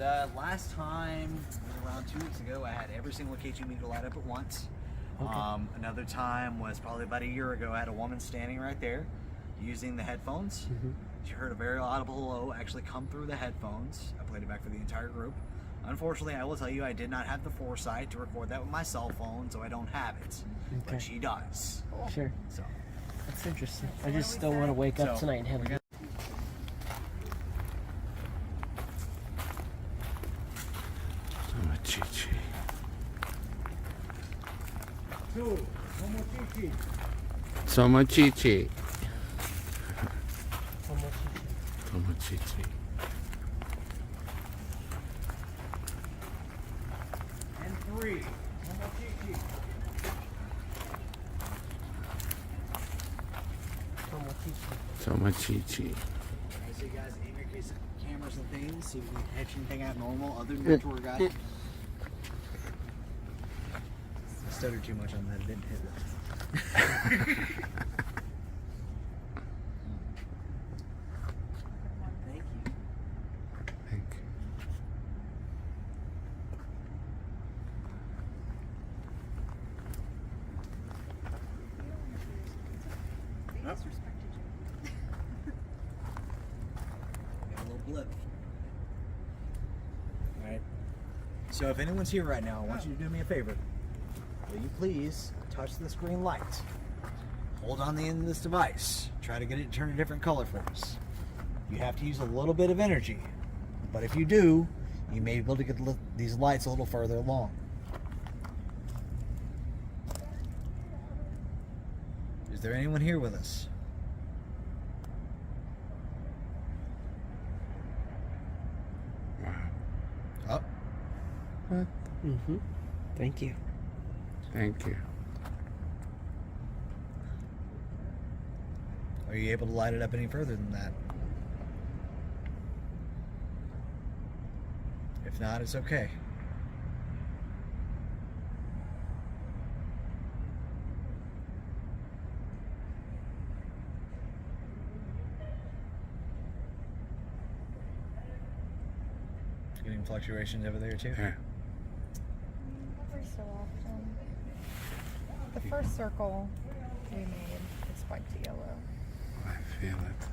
The last time, around 2 weeks ago, I had every single KG meter light up at once. Okay. Another time was probably about a year ago. I had a woman standing right there using the headphones. She heard a very audible hello actually come through the headphones. I played it back for the entire group. Unfortunately, I will tell you, I did not have the foresight to record that with my cell phone, so I don't have it. Okay. But she does. Sure. So That's interesting. I just still want to wake up tonight and have a good. Somachichi. Somachichi. Somachichi. And 3. Somachichi. I see, guys, aim your cameras and things, see if we can catch anything abnormal other than the tour guide. I stuttered too much on that, it didn't hit it. Thank you. Thank you. Nope. Got a little blip. Alright. So if anyone's here right now, I want you to do me a favor. Will you please touch this green light? Hold on the end of this device. Try to get it to turn a different color for us. You have to use a little bit of energy. But if you do, you may be able to get these lights a little further along. Is there anyone here with us? Wow. Oh. What? Thank you. Thank you. Are you able to light it up any further than that? If not, it's okay. Getting fluctuations over there too? Yeah. Every so often. The first circle we made is spiked to yellow. I feel it.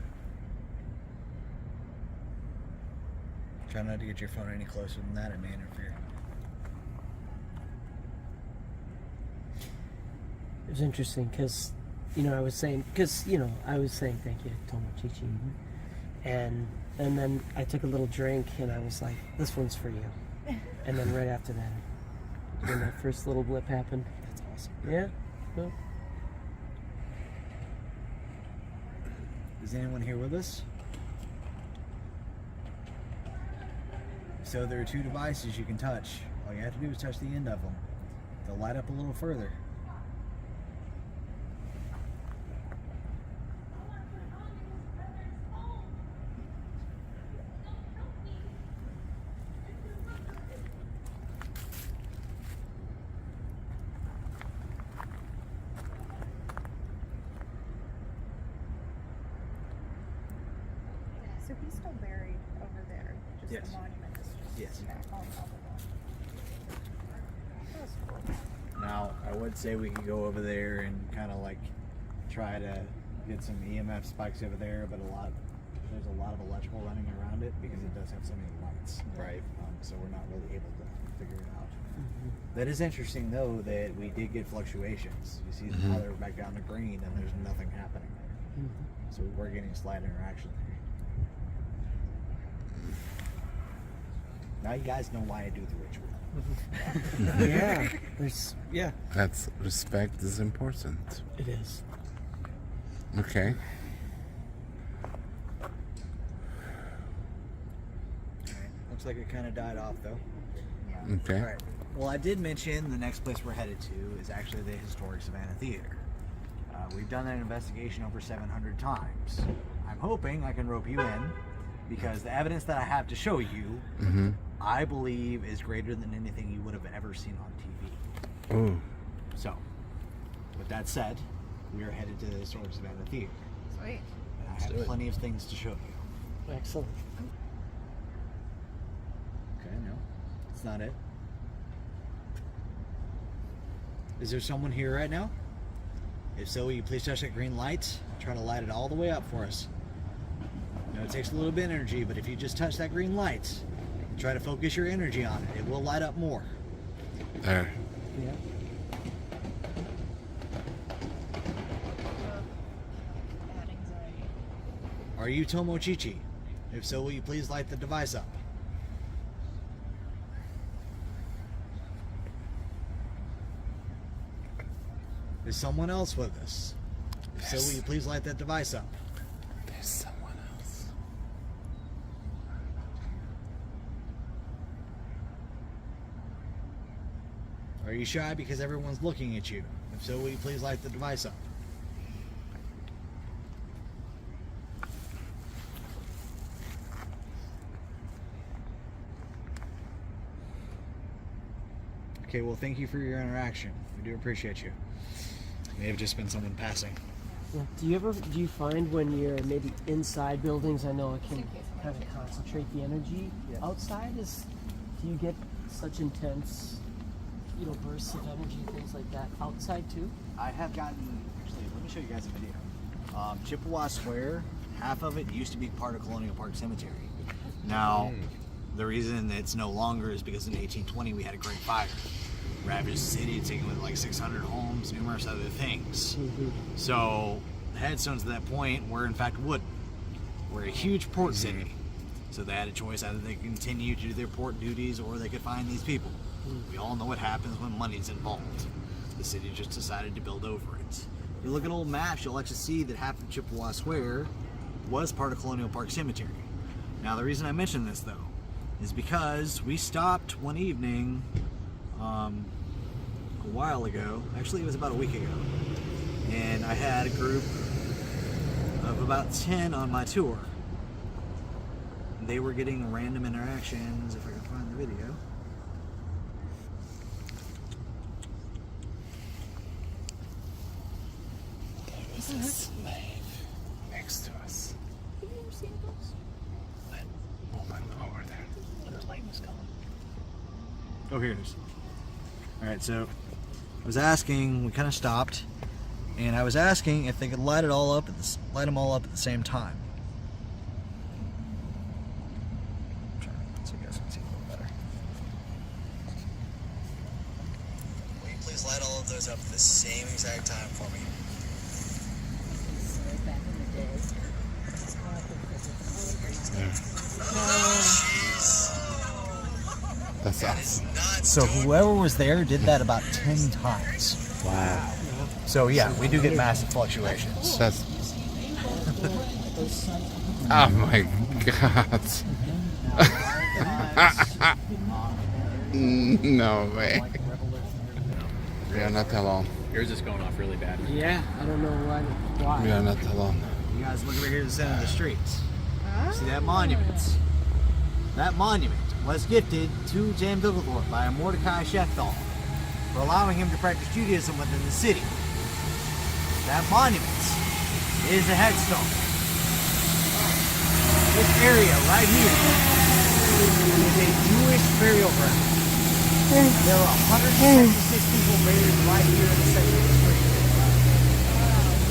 Try not to get your phone any closer than that, it may interfere. It was interesting because, I was saying thank you to Tomochichi. And then I took a little drink and I was like, this one's for you. And then right after that, when that first little blip happened, That's awesome. yeah. Well, Is anyone here with us? So there are 2 devices you can touch. All you have to do is touch the end of them. They'll light up a little further. So he's still buried over there. Just Yes. the monument is just Yes. back on top of him. That was cool. Now, I would say we could go over there and kind of like try to get some EMF spikes over there, but there's a lot of electrical running around it because it does have so many lights. Right. So we're not really able to figure it out. That is interesting though that we did get fluctuations. You see now they're back down to green and there's nothing happening. So we're getting slight interaction there. Now you guys know why I do the ritual. yeah. That's respect is important. It is. Okay. Alright, looks like it kind of died off though. Okay. Alright, well I did mention the next place we're headed to is actually the historic Savannah Theater. We've done that investigation over 700 times. I'm hoping I can rope you in because the evidence that I have to show you, I believe is greater than anything you would have ever seen on TV. Oh. So, with that said, we are headed to the historic Savannah Theater. Sweet. And I have plenty of things to show you. Excellent. That's not it. Is there someone here right now? If so, will you please touch that green light? Try to light it all the way up for us. I know it takes a little bit of energy, but if you just touch that green light, try to focus your energy on it. It will light up more. There. Yeah. Bad anxiety. Are you Tomo Chichi? If so, will you please light the device up? Is someone else with us? If so, will you please light that device up? There's someone else. Are you shy because everyone's looking at you? If so, will you please light the device up? Okay, well, thank you for your interaction. We do appreciate you. May have just been someone passing. Yeah. Do you find when you're maybe inside buildings, I know it can kind of concentrate the energy. Yeah. Outside do you get such intense, bursts of energy, things like that outside too? I have gotten, actually, let me show you guys a video. Chippewa Square, half of it used to be part of Colonial Park Cemetery. Now, the reason it's no longer is because in 1820 we had a great fire. Ravaged the city, taking with like 600 homes, numerous other things. Mm-hmm. So, the headstones at that point were in fact wood. We're a huge port city. So they had a choice, either they could continue to do their port duties or they could find these people. We all know what happens when money's involved. The city just decided to build over it. If you look at old maps, you'll actually see that half of Chippewa Square was part of Colonial Park Cemetery. Now, the reason I mention this, though, is because we stopped one evening a while ago. Actually, it was about a week ago. And I had a group of about 10 on my tour. They were getting random interactions, if I can find the video. There is a slave next to us. Have you ever seen those? That woman over there. The light was gone. Oh, here it is. Alright, so I was asking, we kind of stopped, and I was asking if they could light them all up at the same time. So you guys can see a little better. Will you please light all of those up at the same exact time for me? Back in the day. That's us. So whoever was there did that about 10 times. Wow. So yeah, we do get massive fluctuations. That's. Oh my god. No way. We are not alone. Yours is going off really bad. Yeah, I don't know why. We are not alone. You guys look over here to the center of the streets. See that monument? That monument was gifted to Jan Bigglethorpe by a Mordecai Shefthal for allowing him to practice Judaism within the city. That monument is a headstone. This area right here is a Jewish burial ground. There are 166 people buried right here in the center of the street.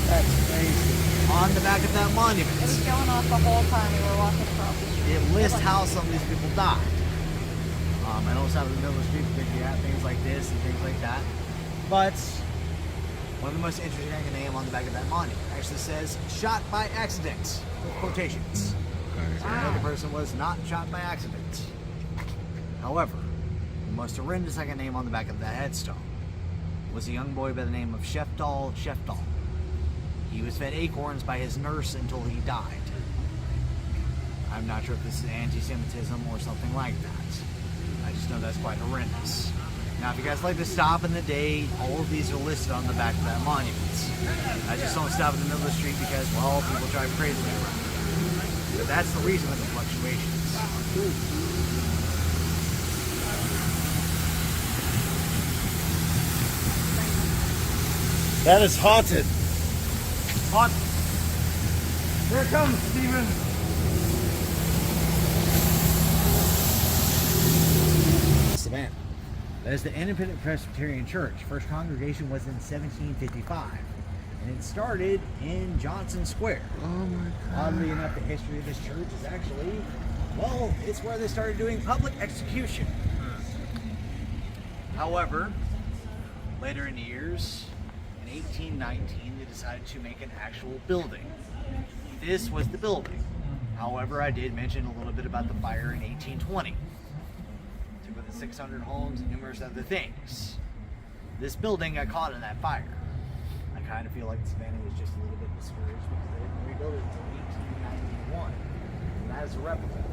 That's crazy. On the back of that monument, It was going off the whole time we were walking across the street. it lists how some of these people died. I know it's out in the middle of the street because you have things like this and things like that. But one of the most interesting name on the back of that monument actually says "shot by accident" with quotations. So I know the person was not shot by accident. However, the most horrendous second name on the back of that headstone was a young boy by the name of Shefthal. He was fed acorns by his nurse until he died. I'm not sure if this is anti-Semitism or something like that. I just know that's quite horrendous. Now, if you guys like to stop in the day, all of these are listed on the back of that monument. I just don't stop in the middle of the street because, well, people drive crazy around here. But that's the reason for the fluctuations. That is haunted. Haunted. Here it comes, Steven. That is the Independent Presbyterian Church. First congregation was in 1755, and it started in Johnson Square. Oh my God. Oddly enough, the history of this church is actually, well, it's where they started doing public execution. However, later in the years, in 1819, they decided to make an actual building. This was the building. However, I did mention a little bit about the fire in 1820. Took with the 600 homes and numerous other things. This building got caught in that fire. I kind of feel like Savannah was just a little bit discouraged because they didn't rebuild it until 1891. And that is a replica.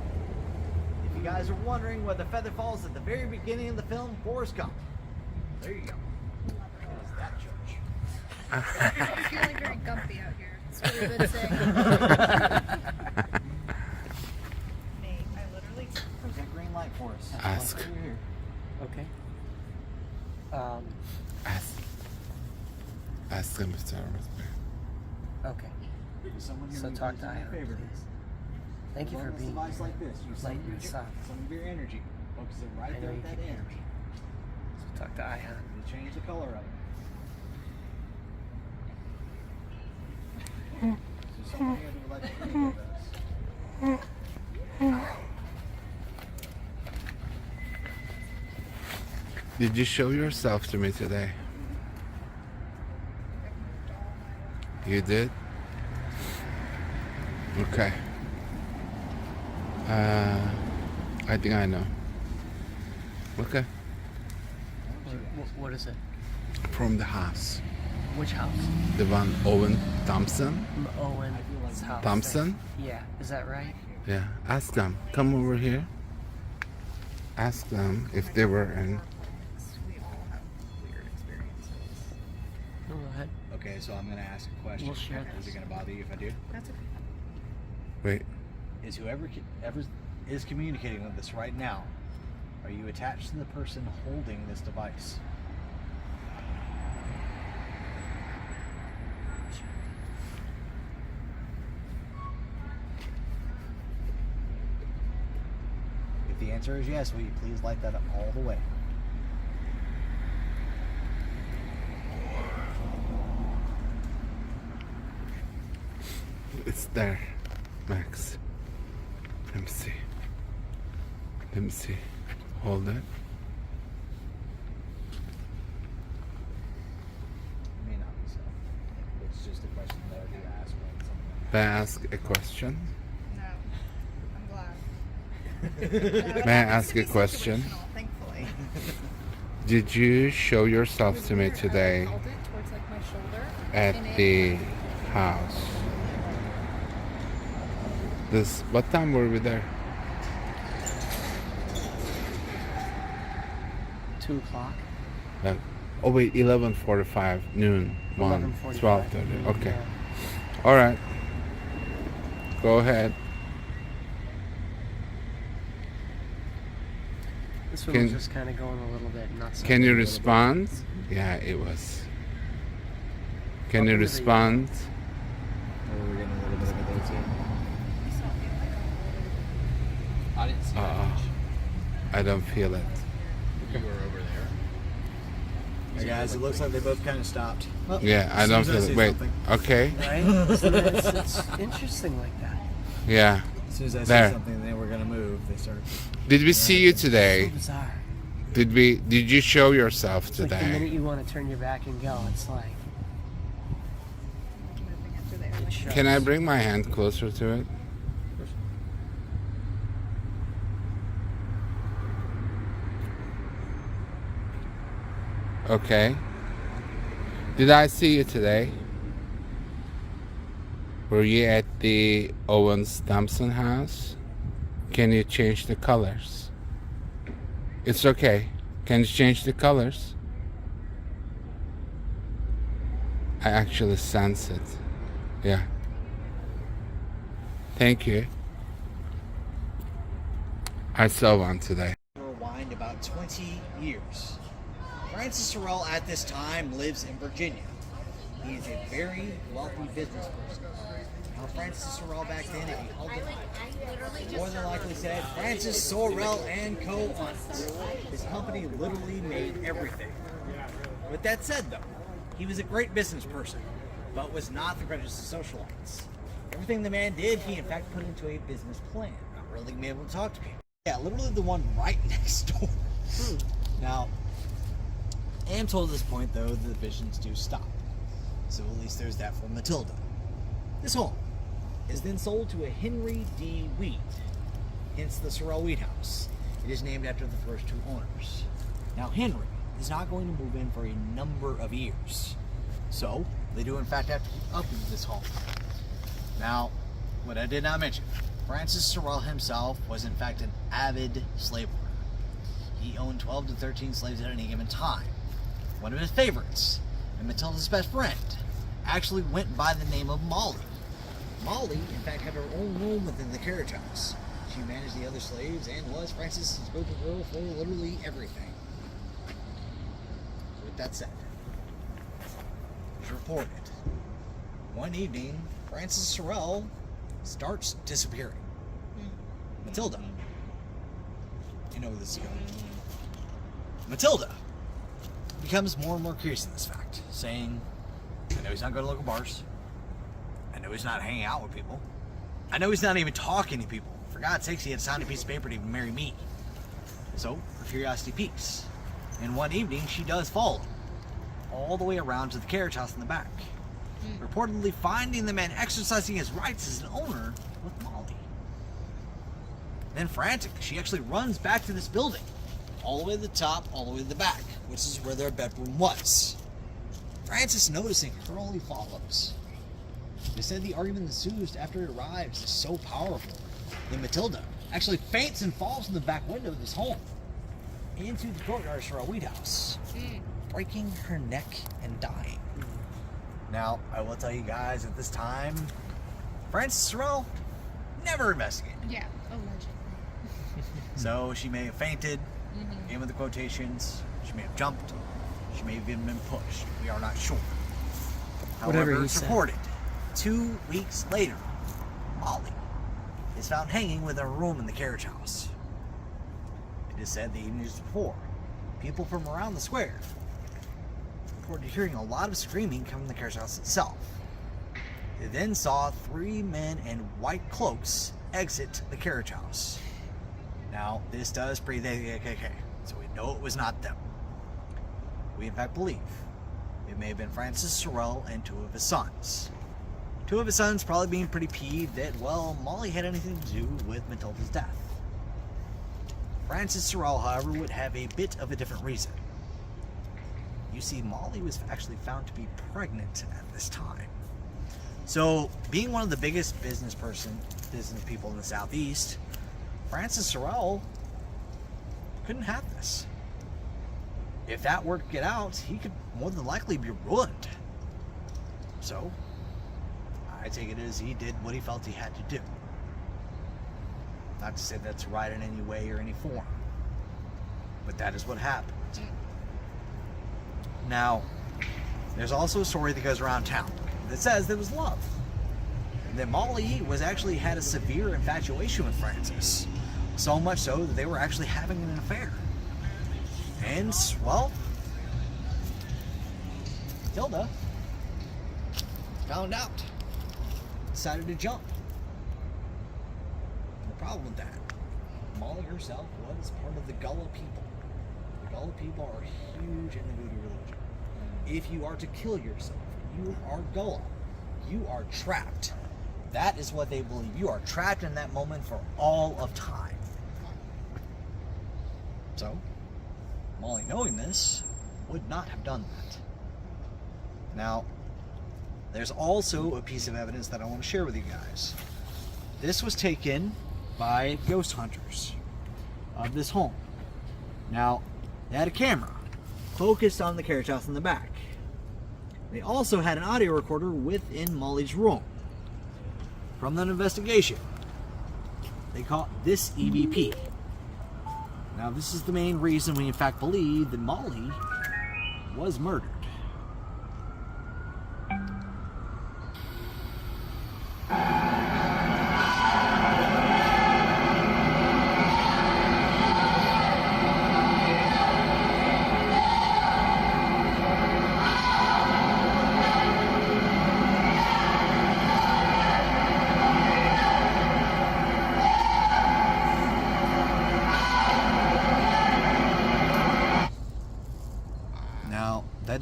If you guys are wondering where the feather falls at the very beginning of the film, Forrest Gump. There you go. It is that church. I'm feeling very gumpy out here. That's what we've been saying. Nate, I literally. There's that green light for us. Ask. You're here. Okay. Ask him if they're Okay. There's someone here So who talk does to me a Ira, favor. please. Thank you for Run this being device like this. Use lighting this up. some of your energy. Focus it right I know there you with that can hear energy. So talk to Ihan. You change the color of it. So someone here who would like to communicate with us. Did you show yourself to me today? You did? Okay. I think I know. Okay. What is it? From the house. Which house? The one Owen Thompson? Owen's house. Thompson? Yeah, is that right? Yeah. Ask them. Come over here. Ask them if they were in. We all have weird experiences. No, go ahead. Okay, so I'm going to ask a question. We'll share Is this. it going to bother you if I do? That's okay. Wait. Is whoever ever is communicating with us right now, are you attached to the person holding this device? If the answer is yes, will you please light that up all the way? It's there, Max. Let me see. Let me see. Hold it. It may not be so. It's just a question that I do ask when someone. May I ask a question? No. I'm glad. May I ask a question? Thankfully. Did you show yourself to me today Held it towards like my shoulder. at and it- the house? What time were we there? 2 o'clock. Oh wait, 11:45, noon, 1, 11:45. 12:30. Okay. Yeah. All right. Go ahead. This one Can- was just kind of going a little bit nuts. Can you a little bit. respond? Yeah, it was. Can you Welcome to the- respond? Oh, we're getting a little bit of a day too. I didn't see that Uh-uh. much. I don't feel it. You were over there. Hey guys, it looks like they both kind of stopped. Well, Yeah, I as don't soon as feel it. say Wait. something- Okay. Right? So it's interesting like that. Yeah. As soon as I There. say something, they were gonna move. They start. Did we see you So today? bizarre. Did you show yourself It's like the minute today? you want to turn your back and go, it's like Moving into there. it shows. Can I bring my hand closer to it? Okay. Did I see you today? Were you at the Owens Thompson house? Can you change the colors? It's okay. Can you change the colors? I actually sense it. Yeah. Thank you. I saw one today. Rewind about 20 years. Francis Sorel at this time lives in Virginia. He is a very wealthy business person. for Francis Sorel back then, if he held the knife, more than likely said Francis Sorel and Co. on it. His company literally made everything. With that said, though, he was a great business person, but was not the greatest of socialites. Everything the man did, he in fact put into a business plan, not really being able to talk to people. Yeah, literally the one right next door. Now, I am told at this point, though, the visions do stop. So at least there's that for Matilda. This home is then sold to a Henry D. Weed, hence the Sorel-Weed House. It is named after the first two owners. Now, Henry is not going to move in for a number of years. So, they do in fact have to up into this home. Now, what I did not mention, Francis Sorel himself was in fact an avid slave owner. He owned 12 to 13 slaves at any given time. One of his favorites, and Matilda's best friend, actually went by the name of Molly. Molly, in fact, had her own room within the carriage house. She managed the other slaves and was Francis' go-to girl for literally everything. With that said, it's reported one evening Francis Sorel starts disappearing. Matilda, you know where this is going. Matilda becomes more and more curious in this fact, saying, I know he's not going to local bars. I know he's not hanging out with people. I know he's not even talking to people. For God's sakes, he had signed a piece of paper to even marry me. So, her curiosity peaks. And one evening, she does follow him all the way around to the carriage house in the back, reportedly finding the man exercising his rights as an owner with Molly. Then frantic, she actually runs back to this building, all the way to the top, all the way to the back, which is where their bedroom was. Francis, noticing her, only follows. They said the argument ensues after it arrives is so powerful that Matilda actually faints and falls from the back window of this home into the courtyard of Sorel-Weed House, breaking her neck and dying. Now, I will tell you guys at this time, Francis Sorel never investigated. Yeah, allegedly. So she may have fainted, in with the quotations, she may have jumped, she may have even been pushed. We are not sure. Whatever However, he it's said. reported 2 weeks later, Molly is found hanging within a room in the carriage house. It is said the evenings before, people from around the square reported hearing a lot of screaming coming from the carriage house itself. They then saw 3 men in white cloaks exit the carriage house. Now, this does predate the KKK, so we know it was not them. We in fact believe it may have been Francis Sorel and 2 of his sons. 2 of his sons probably being pretty peeved that, well, Molly had anything to do with Matilda's death. Francis Sorel, however, would have a bit of a different reason. You see, Molly was actually found to be pregnant at this time. So, being one of the biggest business people in the Southeast, Francis Sorel couldn't have this. If that were to get out, he could more than likely be ruined. So, I take it as he did what he felt he had to do. Not to say that's right in any way or any form, but that is what happened. Now, there's also a story that goes around town that says there was love. And that Molly actually had a severe infatuation with Francis. So much so that they were actually having an affair. And, well, Matilda found out. Decided to jump. And the problem with that, Molly herself was part of the Gullah people. The Gullah people are huge in the voodoo religion. If you are to kill yourself, you are Gullah. You are trapped. That is what they believe. You are trapped in that moment for all of time. So, Molly, knowing this, would not have done that. Now, there's also a piece of evidence that I want to share with you guys. This was taken by ghost hunters of this home. Now, they had a camera focused on the carriage house in the back. They also had an audio recorder within Molly's room. From that investigation, they caught this EVP. Now, this is the main reason we in fact believe that Molly was murdered.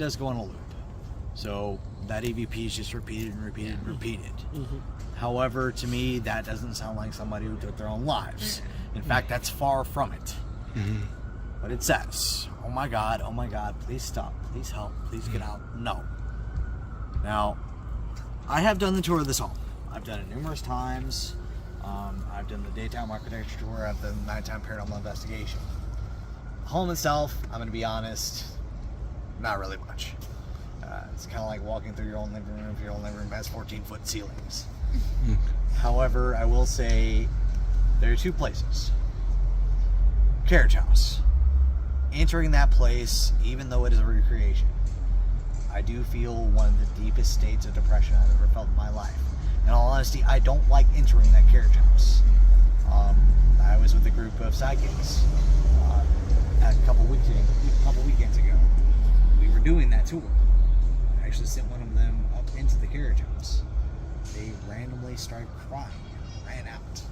does go on a loop. So that EVP is just repeated and repeated and repeated. However, to me, that doesn't sound like somebody who took their own lives. In fact, that's far from it. But it says, oh my God, please stop, please help, please get out. No. Now, I have done the tour of this home. I've done it numerous times. I've done the daytime architecture tour. I've done the nighttime paranormal investigation. The home itself, I'm going to be honest, not really much. It's kind of like walking through your own living room if your own living room has 14-foot ceilings. However, I will say there are two places. Carriage house. Entering that place, even though it is a recreation, I do feel one of the deepest states of depression I've ever felt in my life. In all honesty, I don't like entering that carriage house. I was with a group of psychics a couple weekends ago. We were doing that tour. I actually sent one of them up into the carriage house. They randomly started crying and ran out.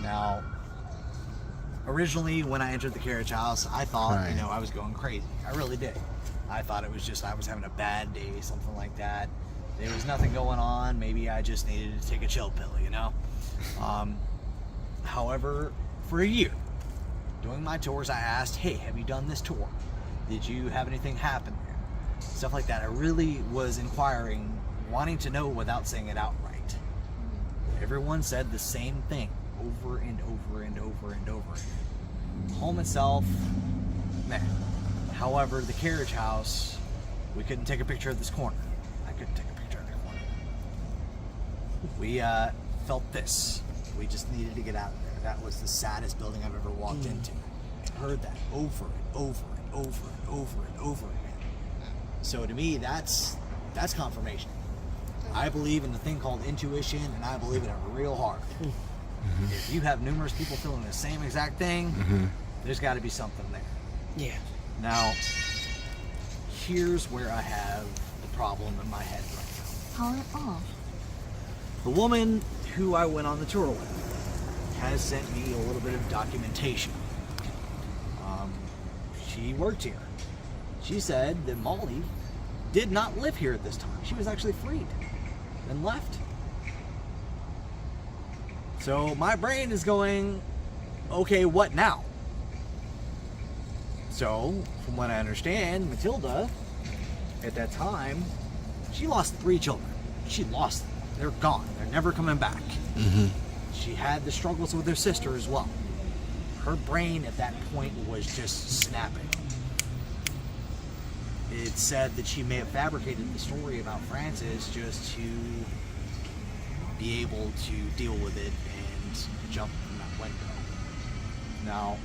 Now, originally when I entered the carriage house, I thought, I was going crazy. I really did. I thought it was just I was having a bad day, something like that. There was nothing going on. Maybe I just needed to take a chill pill, However, for a year, doing my tours, I asked, hey, have you done this tour? Did you have anything happen there? Stuff like that. I really was inquiring, wanting to know without saying it outright. Everyone said the same thing over and over and over and over again. Home itself, meh. However, the carriage house, we couldn't take a picture of this corner. I couldn't take a picture of the corner. We felt this. We just needed to get out of there. That was the saddest building I've ever walked into. I heard that over and over and over and over and over again. So to me, that's confirmation. I believe in the thing called intuition, and I believe in it real hard. If you have numerous people feeling the same exact thing, there's got to be something there. Yeah. Now, here's where I have the problem in my head right now. Power it off. The woman who I went on the tour with has sent me a little bit of documentation. She worked here. She said that Molly did not live here at this time. She was actually freed and left. So my brain is going, okay, what now? So, from what I understand, Matilda, at that time, she lost 3 children. She lost them. They're gone. They're never coming back. She had the struggles with her sister as well. Her brain at that point was just snapping. It said that she may have fabricated the story about Francis just to be able to deal with it and jump from that window. Now,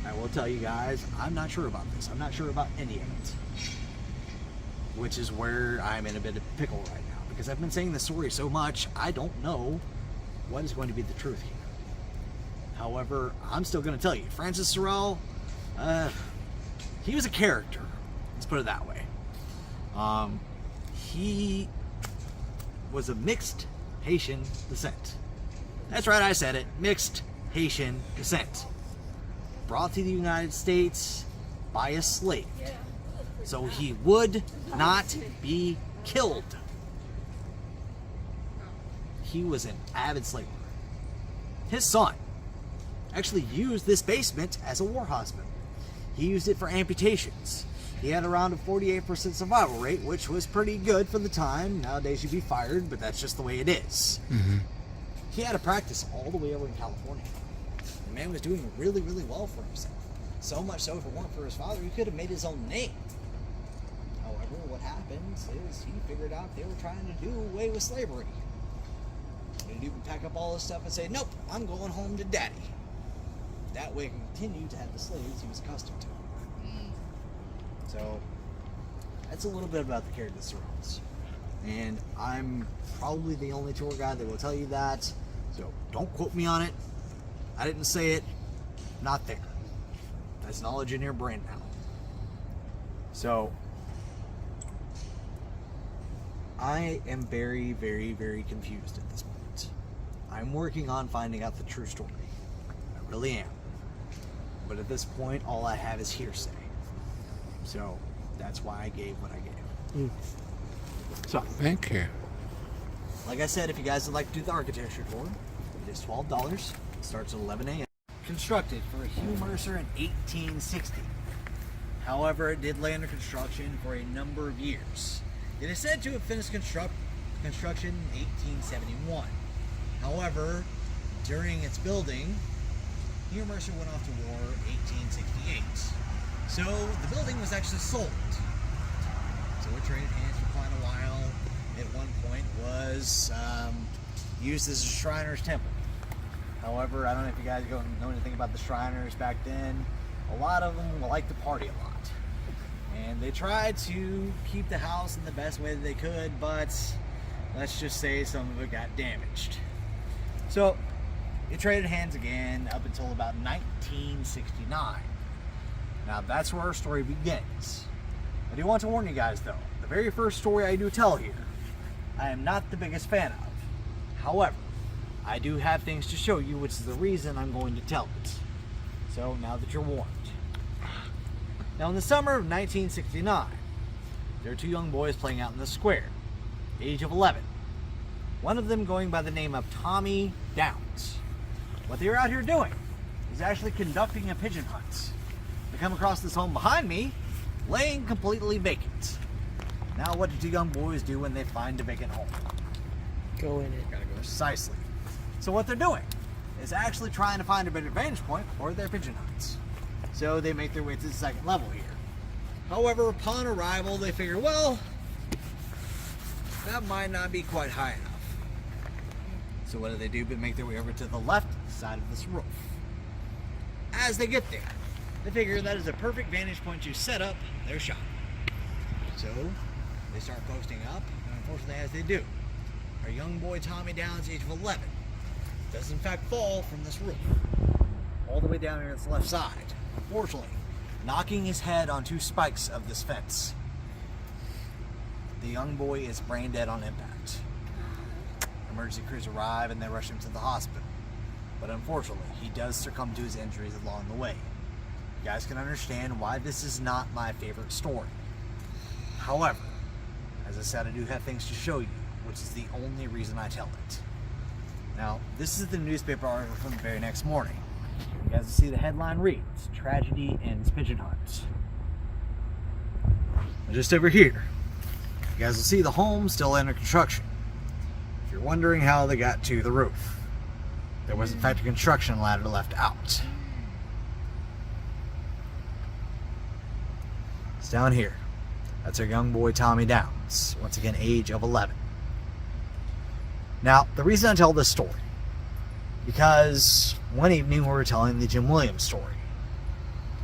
I will tell you guys, I'm not sure about this. I'm not sure about any of it. Which is where I'm in a bit of a pickle right now. Because I've been saying the story so much, I don't know what is going to be the truth here. However, I'm still going to tell you, Francis Sorel, he was a character. Let's put it that way. He was of mixed Haitian descent. That's right, I said it. Mixed Haitian descent. Brought to the United States by a slave. So he would not be killed. He was an avid slave owner. His son actually used this basement as a war hospital. He used it for amputations. He had around a 48% survival rate, which was pretty good for the time. Nowadays you'd be fired, but that's just the way it is. He had a practice all the way over in California. The man was doing really, really well for himself. So much so, if it weren't for his father, he could have made his own name. However, what happens is he figured out they were trying to do away with slavery. And he would pack up all his stuff and say, nope, I'm going home to daddy. That way he could continue to have the slaves he was accustomed to. So, that's a little bit about the character Sorels. And I'm probably the only tour guide that will tell you that. So, don't quote me on it. I didn't say it. Not there. That's knowledge in your brain now. So, I am very, very, very confused at this point. I'm working on finding out the true story. I really am. But at this point, all I have is hearsay. So, That's why I gave what I gave. So, Thank you. like I said, if you guys would like to do the architecture tour, it is $12. It starts at 11 a.m. Constructed for Hugh Mercer in 1860. However, it did lay under construction for a number of years. It is said to have finished construction in 1871. However, during its building, Hugh Mercer went off to war in 1868. So the building was actually sold. So it traded hands for quite a while. At one point was used as a Shriners Temple. However, I don't know if you guys know anything about the Shriners back then. A lot of them liked to party a lot. And they tried to keep the house in the best way that they could, but let's just say some of it got damaged. So it traded hands again up until about 1969. Now that's where our story begins. I do want to warn you guys though, the very first story I do tell here, I am not the biggest fan of. However, I do have things to show you, which is the reason I'm going to tell it. So now that you're warned. Now in the summer of 1969, there are two young boys playing out in the square, age of 11. One of them going by the name of Tommy Downs. What they were out here doing is actually conducting a pigeon hunt. They come across this home behind me, laying completely vacant. Now what do two young boys do when they find a vacant home? Go in it. Gotta go precisely. So what they're doing is actually trying to find a better vantage point for their pigeon hunts. So they make their way to the second level here. However, upon arrival, they figure, well, that might not be quite high enough. So what do but make their way over to the left side of this roof. As they get there, they figure that is a perfect vantage point to set up their shop. So they start posting up, and unfortunately as they do, our young boy Tommy Downs, age of 11, does in fact fall from this roof all the way down here to the left side, unfortunately knocking his head on two spikes of this fence. The young boy is brain dead on impact. Emergency crews arrive and they rush him to the hospital, but unfortunately he does succumb to his injuries along the way. You guys can understand why this is not my favorite story. However, as I said, I do have things to show you, which is the only reason I tell it. Now, this is the newspaper article from the very next morning. You guys will see the headline reads, "Tragedy Ends Pigeon Hunt." Just over here, you guys will see the home still under construction. If you're wondering how they got to the roof, there was in fact a construction ladder left out. It's down here. That's our young boy Tommy Downs, once again age of 11. Now, the reason I tell this story, because one evening we were telling the Jim Williams story.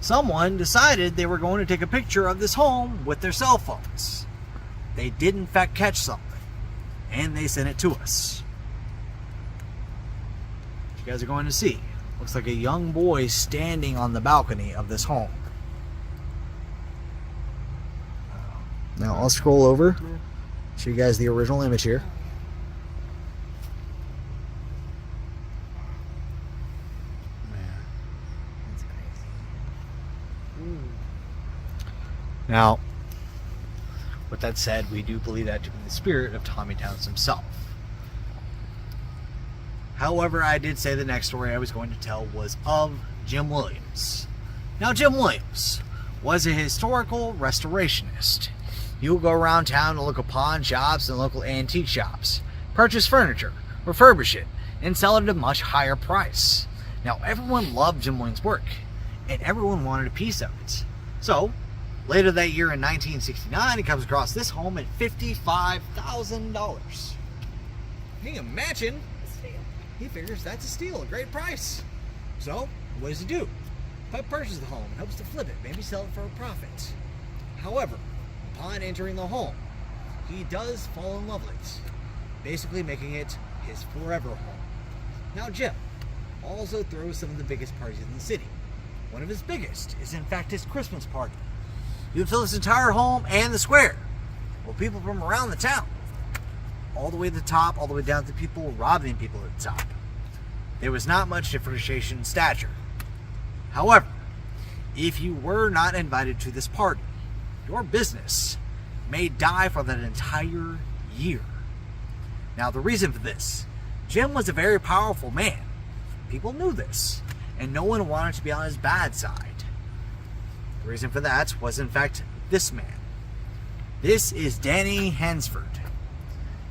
Someone decided they were going to take a picture of this home with their cell phones. They did in fact catch something, and they sent it to us. What you guys are going to see looks like a young boy standing on the balcony of this home. Now I'll scroll over, show you guys the original image here. Now, with that said, we do believe that to be the spirit of Tommy Downs himself. However, I did say the next story I was going to tell was of Jim Williams. Now, Jim Williams was a historical restorationist. He would go around town to look at pawn shops and local antique shops, purchase furniture, refurbish it, and sell it at a much higher price. Now, everyone loved Jim Williams' work, and everyone wanted a piece of it. So, later that year in 1969, he comes across this home at $55,000. Can you imagine? He figures that's a steal, a great price. So, what does he do? He purchases the home and hopes to flip it, maybe sell it for a profit. However, upon entering the home, he does fall in love with it, basically making it his forever home. Now, Jim also throws some of the biggest parties in the city. One of his biggest is in fact his Christmas party. He would fill his entire home and the square with people from around the town, all the way to the top, all the way down to people robbing people at the top. There was not much differentiation in stature. However, if you were not invited to this party, your business may die for that entire year. Now, the reason for this, Jim was a very powerful man. People knew this, and no one wanted to be on his bad side. The reason for that was, in fact, this man. This is Danny Hansford.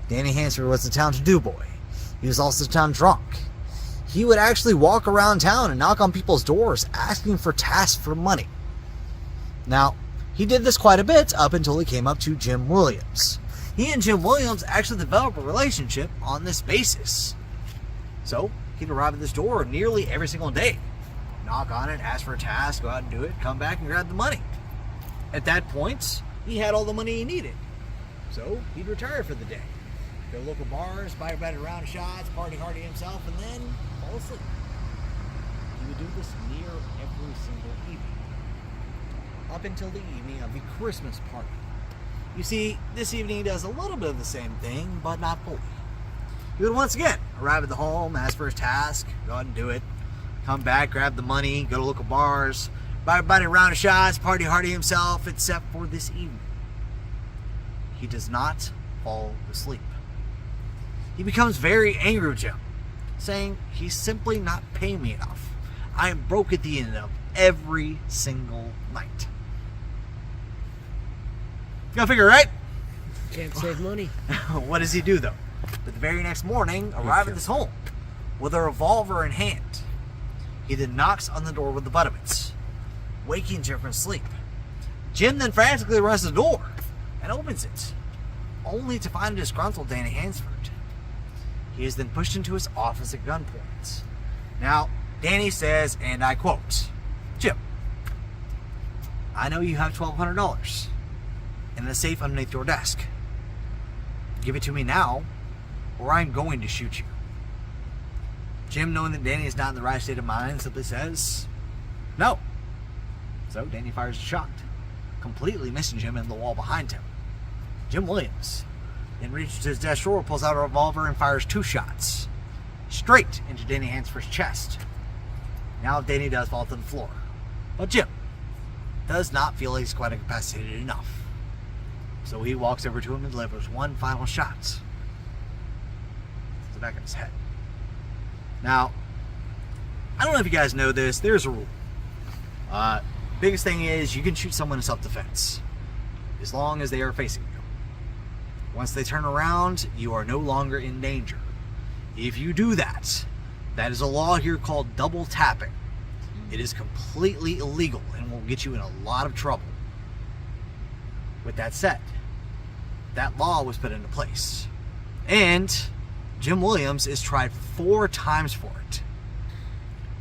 Danny Hansford was the town to-do boy. He was also the town drunk. He would actually walk around town and knock on people's doors asking for tasks for money. Now, he did this quite a bit up until he came up to Jim Williams. He and Jim Williams actually developed a relationship on this basis. So, he'd arrive at this door nearly every single day. Knock on it, ask for a task, go out and do it, come back and grab the money. At that point, he had all the money he needed. So, he'd retire for the day. Go to local bars, buy about a round of shots, party hardy himself, and then fall asleep. He would do this near every single evening. Up until the evening of the Christmas party. You see, this evening he does a little bit of the same thing, but not fully. He would once again arrive at the home, ask for his task, go out and do it, come back, grab the money, go to local bars, buy about a round of shots, party hardy himself, except for this evening. He does not fall asleep. He becomes very angry with Jim, saying he's simply not paying me enough. I am broke at the end of every single night. Go figure, right? Can't save money. What does he do though? But the very next morning, arrive at his home with a revolver in hand. He then knocks on the door with the butt of it, waking Jim from sleep. Jim then frantically runs to the door and opens it, only to find a disgruntled Danny Hansford. He is then pushed into his office at gunpoint. Now, Danny says, and I quote, "Jim, I know you have $1,200 in the safe underneath your desk. Give it to me now, or I'm going to shoot you." Jim, knowing that Danny is not in the right state of mind, simply says, "No." So Danny fires a shot, completely missing Jim in the wall behind him. Jim Williams then reaches his desk drawer, pulls out a revolver, and fires 2 shots straight into Danny Hansford's chest. Now Danny does fall to the floor, but Jim does not feel he's quite incapacitated enough. So he walks over to him and delivers one final shot to the back of his head. Now, I don't know if you guys know this, there's a rule. Biggest thing is you can shoot someone in self-defense as long as they are facing you. Once they turn around, you are no longer in danger. If you do that, that is a law here called double tapping. It is completely illegal and will get you in a lot of trouble. With that said, that law was put into place. And Jim Williams is tried 4 times for it.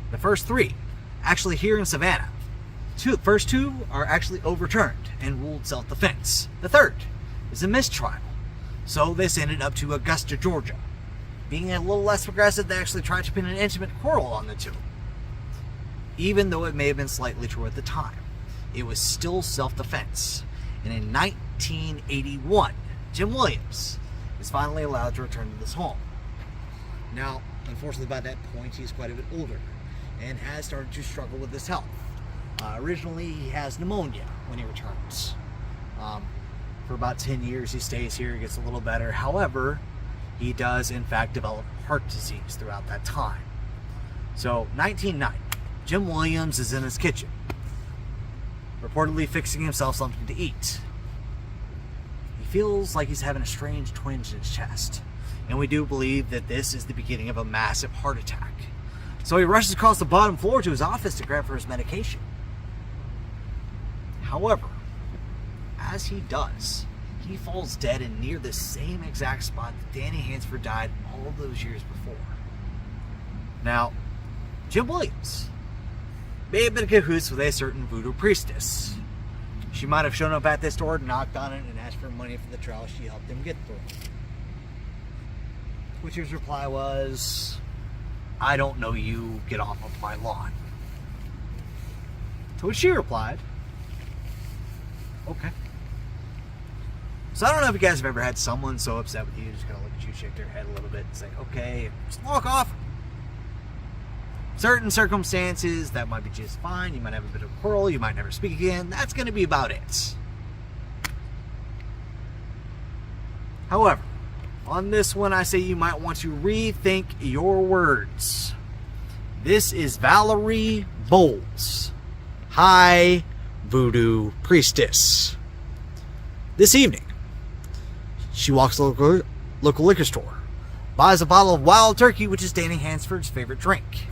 The first 3, actually here in Savannah. The first 2 are actually overturned and ruled self-defense. The third is a mistrial. So they sent it up to Augusta, Georgia. Being a little less progressive, they actually tried to pin an intimate quarrel on the 2. Even though it may have been slightly true at the time, it was still self-defense. And in 1981, Jim Williams is finally allowed to return to this home. Now, unfortunately, by that point, he's quite a bit older and has started to struggle with his health. Originally, he has pneumonia when he returns. For about 10 years, he stays here, gets a little better. However, he does, in fact, develop heart disease throughout that time. So, 1990, Jim Williams is in his kitchen, reportedly fixing himself something to eat. He feels like he's having a strange twinge in his chest, and we do believe that this is the beginning of a massive heart attack. So he rushes across the bottom floor to his office to grab for his medication. However, as he does, he falls dead in near the same exact spot that Danny Hansford died all those years before. Now, Jim Williams may have been in cahoots with a certain voodoo priestess. She might have shown up at this door, knocked on it, and asked for money for the trial she helped him get through. Which his reply was, "I don't know you, get off of my lawn." To which she replied, "Okay." So I don't know if you guys have ever had someone so upset with you, just kind of look at you, shake their head a little bit, and say, "Okay, just walk off." Certain circumstances, that might be just fine. You might have a bit of a quarrel, you might never speak again. That's going to be about it. However, on this one, I say you might want to rethink your words. This is Valerie Bowles, High Voodoo Priestess. This evening, she walks to the local liquor store, buys a bottle of wild turkey, which is Danny Hansford's favorite drink.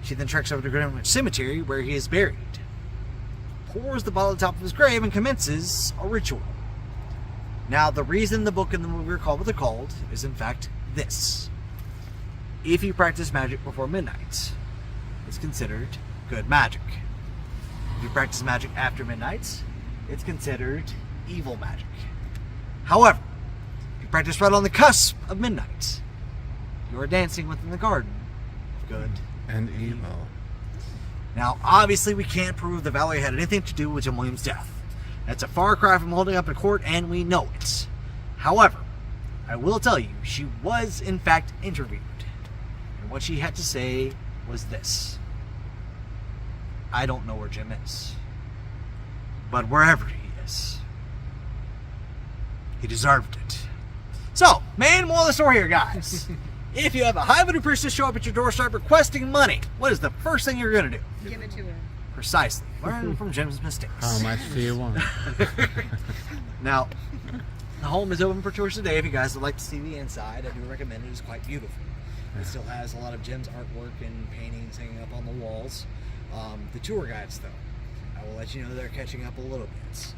She then treks over to Greenwich Cemetery, where he is buried, pours the bottle on top of his grave, and commences a ritual. Now, the reason the book and the movie are called what they're called is, in fact, this. If you practice magic before midnight, it's considered good magic. If you practice magic after midnight, it's considered evil magic. However, if you practice right on the cusp of midnight, you are dancing within the garden of good And evil. Now, obviously, we can't prove that Valerie had anything to do with Jim Williams' death. That's a far cry from holding up in court, and we know it. However, I will tell you, she was, in fact, interviewed. And what she had to say was this. I don't know where Jim is. But wherever he is, he deserved it. So, main moral of the story here, guys. If you have a high voodoo priestess show up at your door, start requesting money, what is the first thing you're going to do? Give it to her. Precisely. Learn from Jim's mistakes. How much do you want? Now, the home is open for tours today. If you guys would like to see the inside, I do recommend it. It's quite beautiful. It still has a lot of Jim's artwork and paintings hanging up on the walls. The tour guides, though, I will let you know they're catching up a little bit.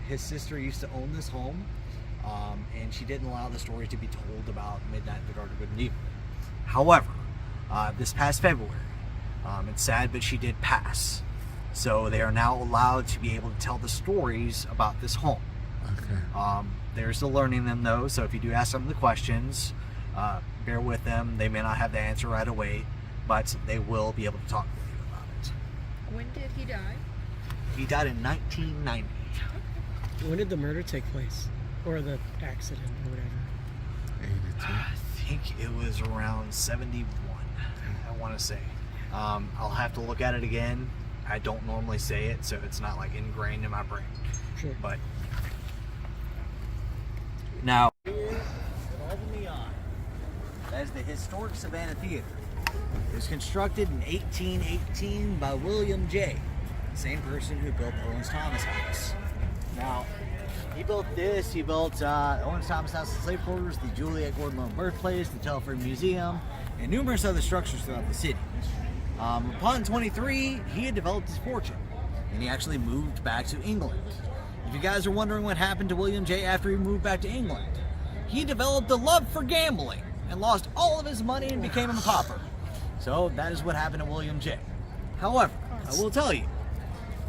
His sister used to own this home, and she didn't allow the stories to be told about Midnight in the Garden of Good and Evil. However, this past February, it's sad, but she did pass. So they are now allowed to be able to tell the stories about this home. Okay. They're still learning them, though, so if you do ask them the questions, bear with them. They may not have the answer right away, but they will be able to talk with you about it. When did he die? He died in 1990. When did the murder take place? Or the accident or whatever? 82. I think it was around 71, I want to say. I'll have to look at it again. I don't normally say it, so it's not like ingrained in my brain. Sure. But now, here's all the neon. That is the historic Savannah Theater. It was constructed in 1818 by William J., the same person who built Owens Thomas House. Now, he built this. He built Owens Thomas House, the slave quarters, the Juliet Gordon Loan birthplace, the Telford Museum, and numerous other structures throughout the city. Upon 23, he had developed his fortune, and he actually moved back to England. If you guys are wondering what happened to William J. after he moved back to England, he developed a love for gambling and lost all of his money and became a pauper. So that is what happened to William J. However, I will tell you,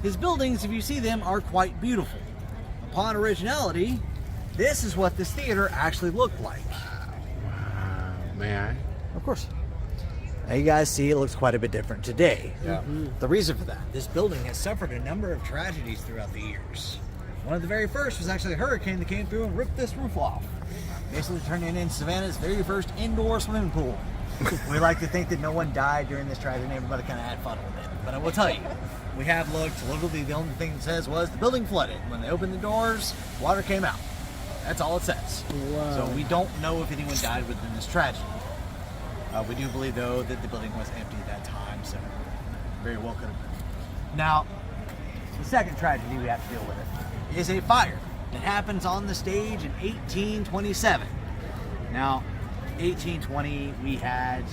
his buildings, if you see them, are quite beautiful. Upon originality, this is what this theater actually looked like. Wow. May I? Of course. Now you guys see it looks quite a bit different today. Yeah. The reason for that, this building has suffered a number of tragedies throughout the years. One of the very first was actually a hurricane that came through and ripped this roof off, basically turning it into Savannah's very first indoor swimming pool. We like to think that no one died during this tragedy and everybody kind of had fun with it. But I will tell you, we have looked, literally the only thing it says was the building flooded. When they opened the doors, water came out. That's all it says. Wow. So we don't know if anyone died within this tragedy. We do believe, though, that the building was empty at that time, so very well could have been. Now, the second tragedy we have to deal with is a fire that happens on the stage in 1827. Now, 1820, we had,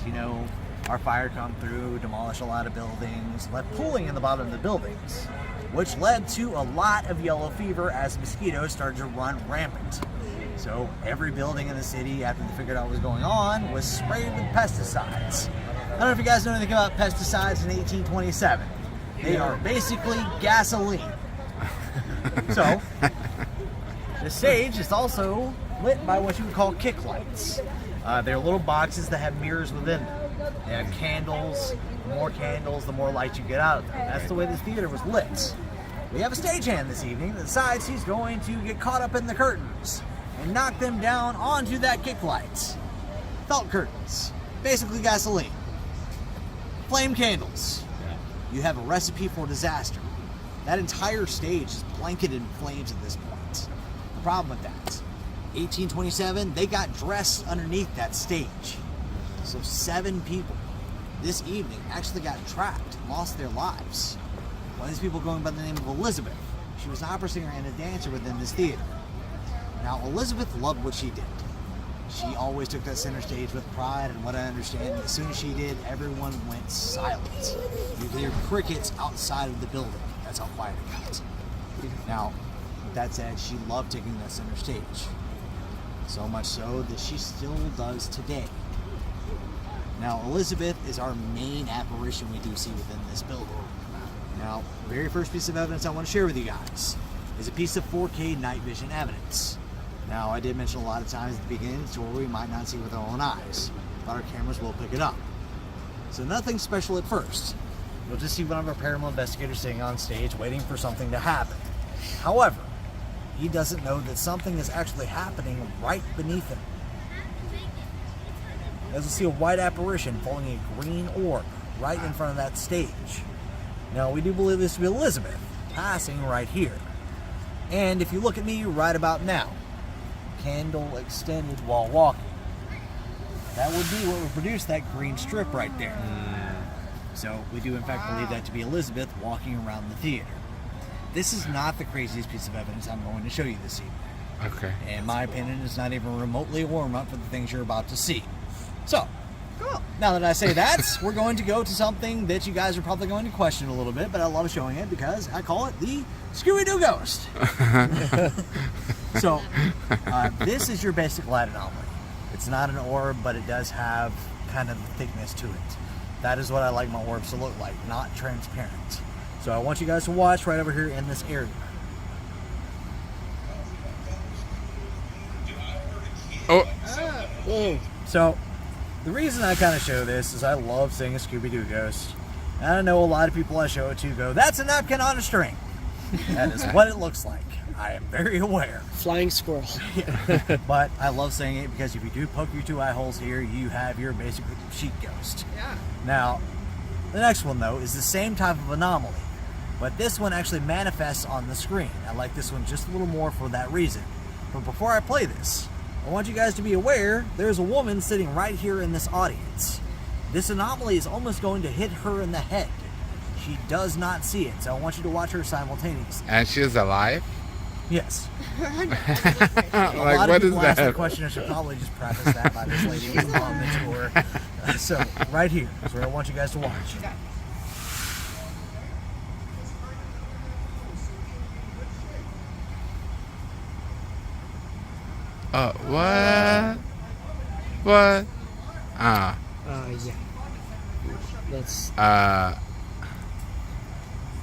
our fire come through, demolish a lot of buildings, left pooling in the bottom of the buildings, which led to a lot of yellow fever as mosquitoes started to run rampant. So every building in the city, after they figured out what was going on, was sprayed with pesticides. I don't know if you guys know anything about pesticides in 1827. They are basically gasoline. So, the stage is also lit by what you would call kick lights. They're little boxes that have mirrors within them. They have candles. The more candles, the more light you get out of them. That's the way this theater was lit. We have a stagehand this evening that decides he's going to get caught up in the curtains and knock them down onto that kick lights. Felt curtains. Basically gasoline. Flame candles. You have a recipe for disaster. That entire stage is blanketed in flames at this point. The problem with that, 1827, they got dressed underneath that stage. So 7 people this evening actually got trapped, lost their lives. One of these people going by the name of Elizabeth. She was an opera singer and a dancer within this theater. Now, Elizabeth loved what she did. She always took that center stage with pride, and what I understand, as soon as she did, everyone went silent. You could hear crickets outside of the building. That's how quiet it got. Now, with that said, she loved taking that center stage. So much so that she still does today. Now, Elizabeth is our main apparition we do see within this building. Now, the very first piece of evidence I want to share with you guys is a piece of 4K night vision evidence. Now, I did mention a lot of times at the beginning, it's where we might not see with our own eyes, but our cameras will pick it up. So nothing special at first. You'll just see one of our paranormal investigators sitting on stage waiting for something to happen. However, he doesn't know that something is actually happening right beneath him. As you see a white apparition following a green orb right in front of that stage. Now, we do believe this to be Elizabeth passing right here. And if you look at me right about now, candle extended while walking, that would be what would produce that green strip right there. So we do in fact believe that to be Elizabeth walking around the theater. This is not the craziest piece of evidence I'm going to show you this evening. Okay. In my opinion, it's not even remotely a warm-up for the things you're about to see. So, now that I say that, we're going to go to something that you guys are probably going to question a little bit, but I love showing it because I call it the Scooby-Doo Ghost. So, this is your basic light anomaly. It's not an orb, but it does have kind of thickness to it. That is what I like my orbs to look like, not transparent. So I want you guys to watch right over here in this area. Oh, So, the reason I kind of show this is I love seeing a Scooby-Doo ghost. And I know a lot of people I show it to go, that's a napkin on a string. That is what it looks like. I am very aware. Flying squirrel. But I love saying it because if you do poke your 2 eye holes here, you have your basic sheet ghost. Yeah. Now, the next one though is the same type of anomaly, but this one actually manifests on the screen. I like this one just a little more for that reason. But before I play this, I want you guys to be aware there's a woman sitting right here in this audience. This anomaly is almost going to hit her in the head. She does not see it, so I want you to watch her simultaneously. and she's alive? Yes. Like, A lot what of is people ask the that? question. I should probably just preface that by this lady was on the tour. So, right here is where I want you guys to watch. What? What? Yeah. That's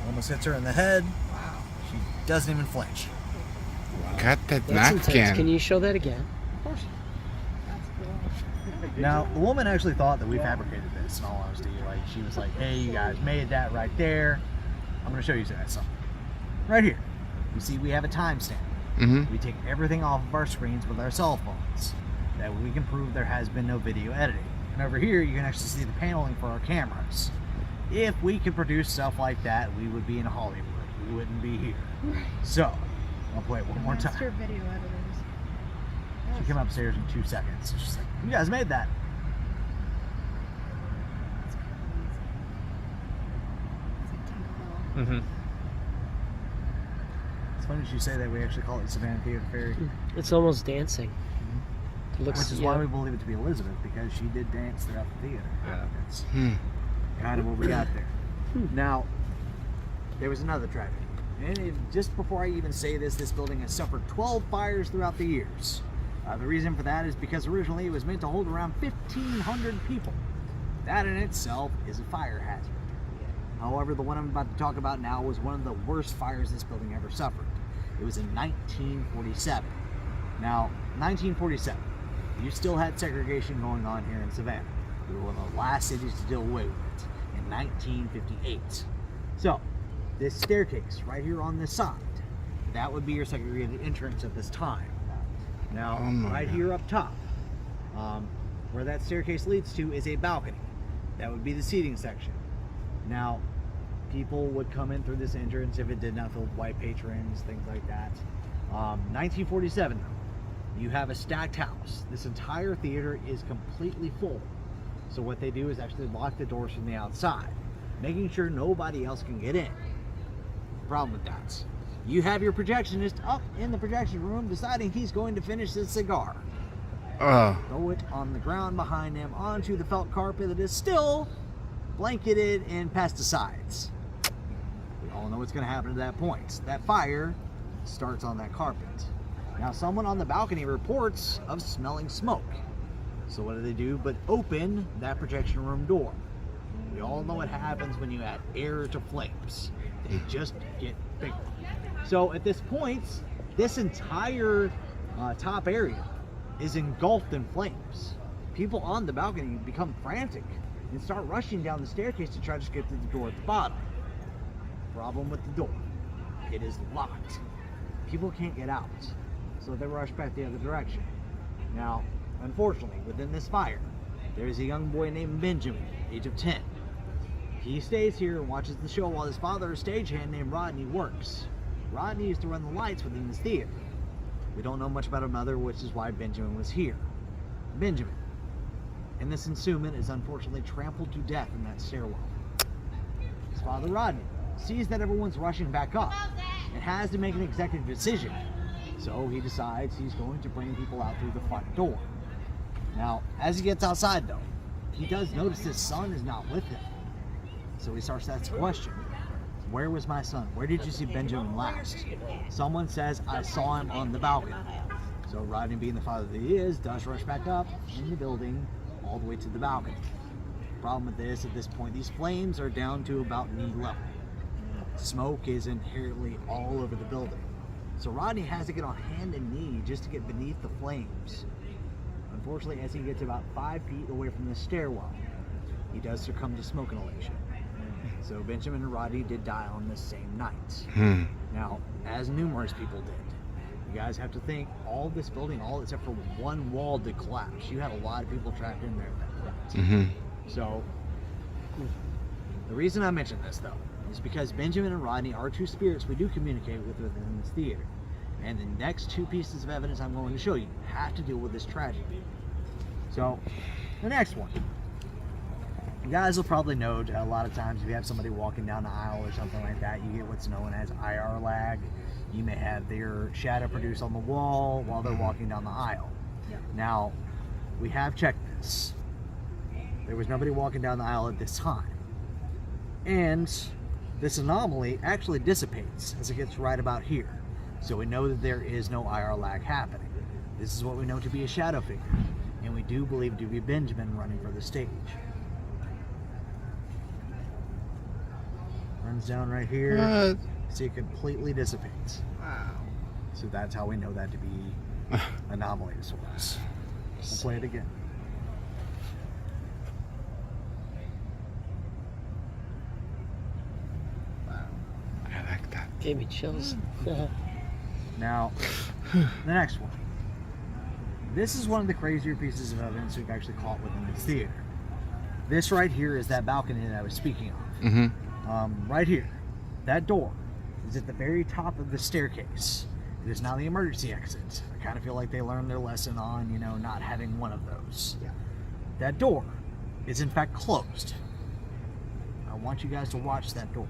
Almost hits her in the head. She doesn't even flinch. Got that that's intense. napkin. Can you show that again? That's cool. Now, the woman actually thought that we fabricated this, in all honesty. Like, she was like, hey, you guys made that right there. I'm going to show you that something. Right here. You see, we have a timestamp. Mm-hmm. We take everything off of our screens with our cell phones. That way we can prove there has been no video editing. And over here, you can actually see the paneling for our cameras. If we could produce stuff like that, we would be in Hollywood. We wouldn't be here. So, I'll play it one more Master time. video editors. She came upstairs in 2 seconds. She's like, you guys made that. Mm-hmm. It's funny that you say that. We actually call it the Savannah Theater Fairy. It's almost dancing. It looks, Which is why we believe it to be Elizabeth, because she did dance throughout the theater. Yeah. That's Hmm. kind of what we got there. Now, there was another tragedy. And just before I even say this, this building has suffered 12 fires throughout the years. The reason for that is because originally it was meant to hold around 1,500 people. That in itself is a fire hazard. However, the one I'm about to talk about now was one of the worst fires this building ever suffered. It was in 1947. Now, 1947, you still had segregation going on here in Savannah. We were one of the last cities to deal with it in 1958. So, this staircase right here on this side, that would be your segregated entrance at this time. Now, Oh my right God. here up top, where that staircase leads to is a balcony. That would be the seating section. Now, people would come in through this entrance if it did not fill with white patrons, things like that. 1947, though. You have a stacked house. This entire theater is completely full. So what they do is actually lock the doors from the outside, making sure nobody else can get in. Problem with that. You have your projectionist up in the projection room deciding he's going to finish his cigar. Throw it on the ground behind him onto the felt carpet that is still blanketed in pesticides. We all know what's going to happen at that point. That fire starts on that carpet. Now someone on the balcony reports of smelling smoke. So what do they do but open that projection room door? We all know what happens when you add air to flames. They just get bigger. So at this point, this entire top area is engulfed in flames. People on the balcony become frantic and start rushing down the staircase to try to get to the door at the bottom. Problem with the door, it is locked. People can't get out, so they rush back the other direction. Now, unfortunately, within this fire, there is a young boy named Benjamin, age of 10. He stays here and watches the show while his father, a stagehand named Rodney, works. Rodney used to run the lights within this theater. We don't know much about her mother, which is why Benjamin was here. Benjamin, in this ensuement, is unfortunately trampled to death in that stairwell. His father, Rodney, sees that everyone's rushing back up and has to make an executive decision. So he decides he's going to bring people out through the front door. Now, as he gets outside though, he does notice his son is not with him. So he starts to ask the question, where was my son? Where did you see Benjamin last? Someone says, I saw him on the balcony. So Rodney, being the father that he is, does rush back up in the building all the way to the balcony. Problem with this, at this point, these flames are down to about knee level. Smoke is inherently all over the building. So Rodney has to get on hand and knee just to get beneath the flames. Unfortunately, as he gets about 5 feet away from the stairwell, he does succumb to smoke inhalation. So Benjamin and Rodney did die on the same night. Now, as numerous people did, you guys have to think all of this building, all except for one wall did collapse. You had a lot of people trapped in there at that point. So the reason I mention this though is because Benjamin and Rodney are two spirits we do communicate with within this theater. And the next 2 pieces of evidence I'm going to show you have to deal with this tragedy. So the next one. You guys will probably know a lot of times if you have somebody walking down the aisle or something like that, you get what's known as IR lag. You may have their shadow produced on the wall while they're walking down the aisle. Now, we have checked this. There was nobody walking down the aisle at this time. And this anomaly actually dissipates as it gets right about here. So we know that there is no IR lag happening. This is what we know to be a shadow figure. And we do believe to be Benjamin running for the stage. Runs down right here. See, it completely dissipates. Wow. So that's how we know that to be anomaly of sorts. We'll play it again. I like that. Gave me chills. Now, the next one. This is one of the crazier pieces of evidence we've actually caught within this theater. This right here is that balcony that I was speaking of. Right here, that door is at the very top of the staircase. It is now the emergency exit. I kind of feel like they learned their lesson on, not having one of those. That door is in fact closed. I want you guys to watch that door.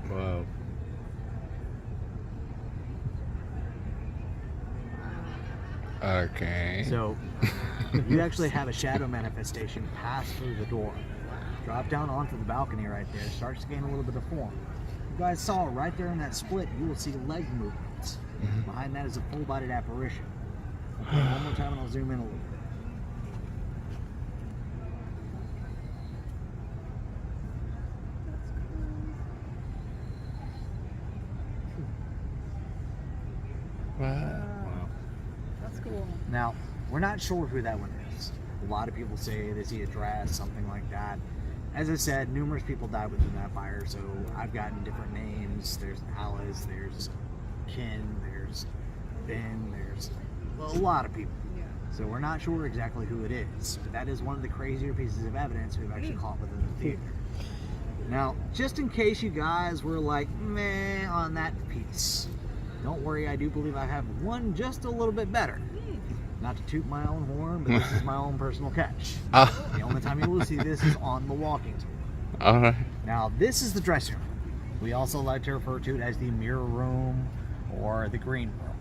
Whoa. Okay. So you actually have a shadow manifestation pass through the door, drop down onto the balcony right there, start to gain a little bit of form. You guys saw right there in that split, you will see leg movements. Behind that is a full-bodied apparition. Okay, one more time and I'll zoom in a little bit. That's cool. Now, we're not sure who that one is. A lot of people say they see a dress, something like that. As I said, numerous people died within that fire, so I've gotten different names. There's Alice, there's Ken, there's Ben, there's a lot of people. So we're not sure exactly who it is, but that is one of the crazier pieces of evidence we've actually caught within the theater. Now, just in case you guys were like, meh, on that piece, don't worry, I do believe I have one just a little bit better. Not to toot my own horn, but this is my own personal catch. The only time you will see this is on the walking tour. Alright. Now, this is the dressing room. We also like to refer to it as the mirror room or the green room.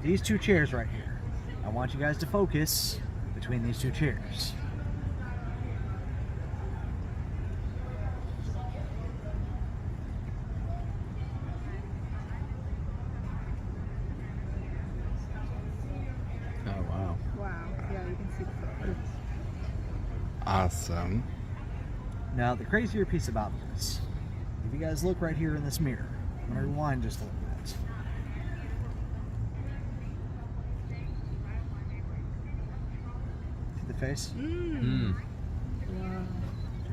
These two chairs right here, I want you guys to focus between these two chairs. Oh wow. Wow. Yeah, you can see the footprints. Awesome. Now, the crazier piece about this, if you guys look right here in this mirror, I'm going to rewind just a little bit. See the face? Mm. Wow.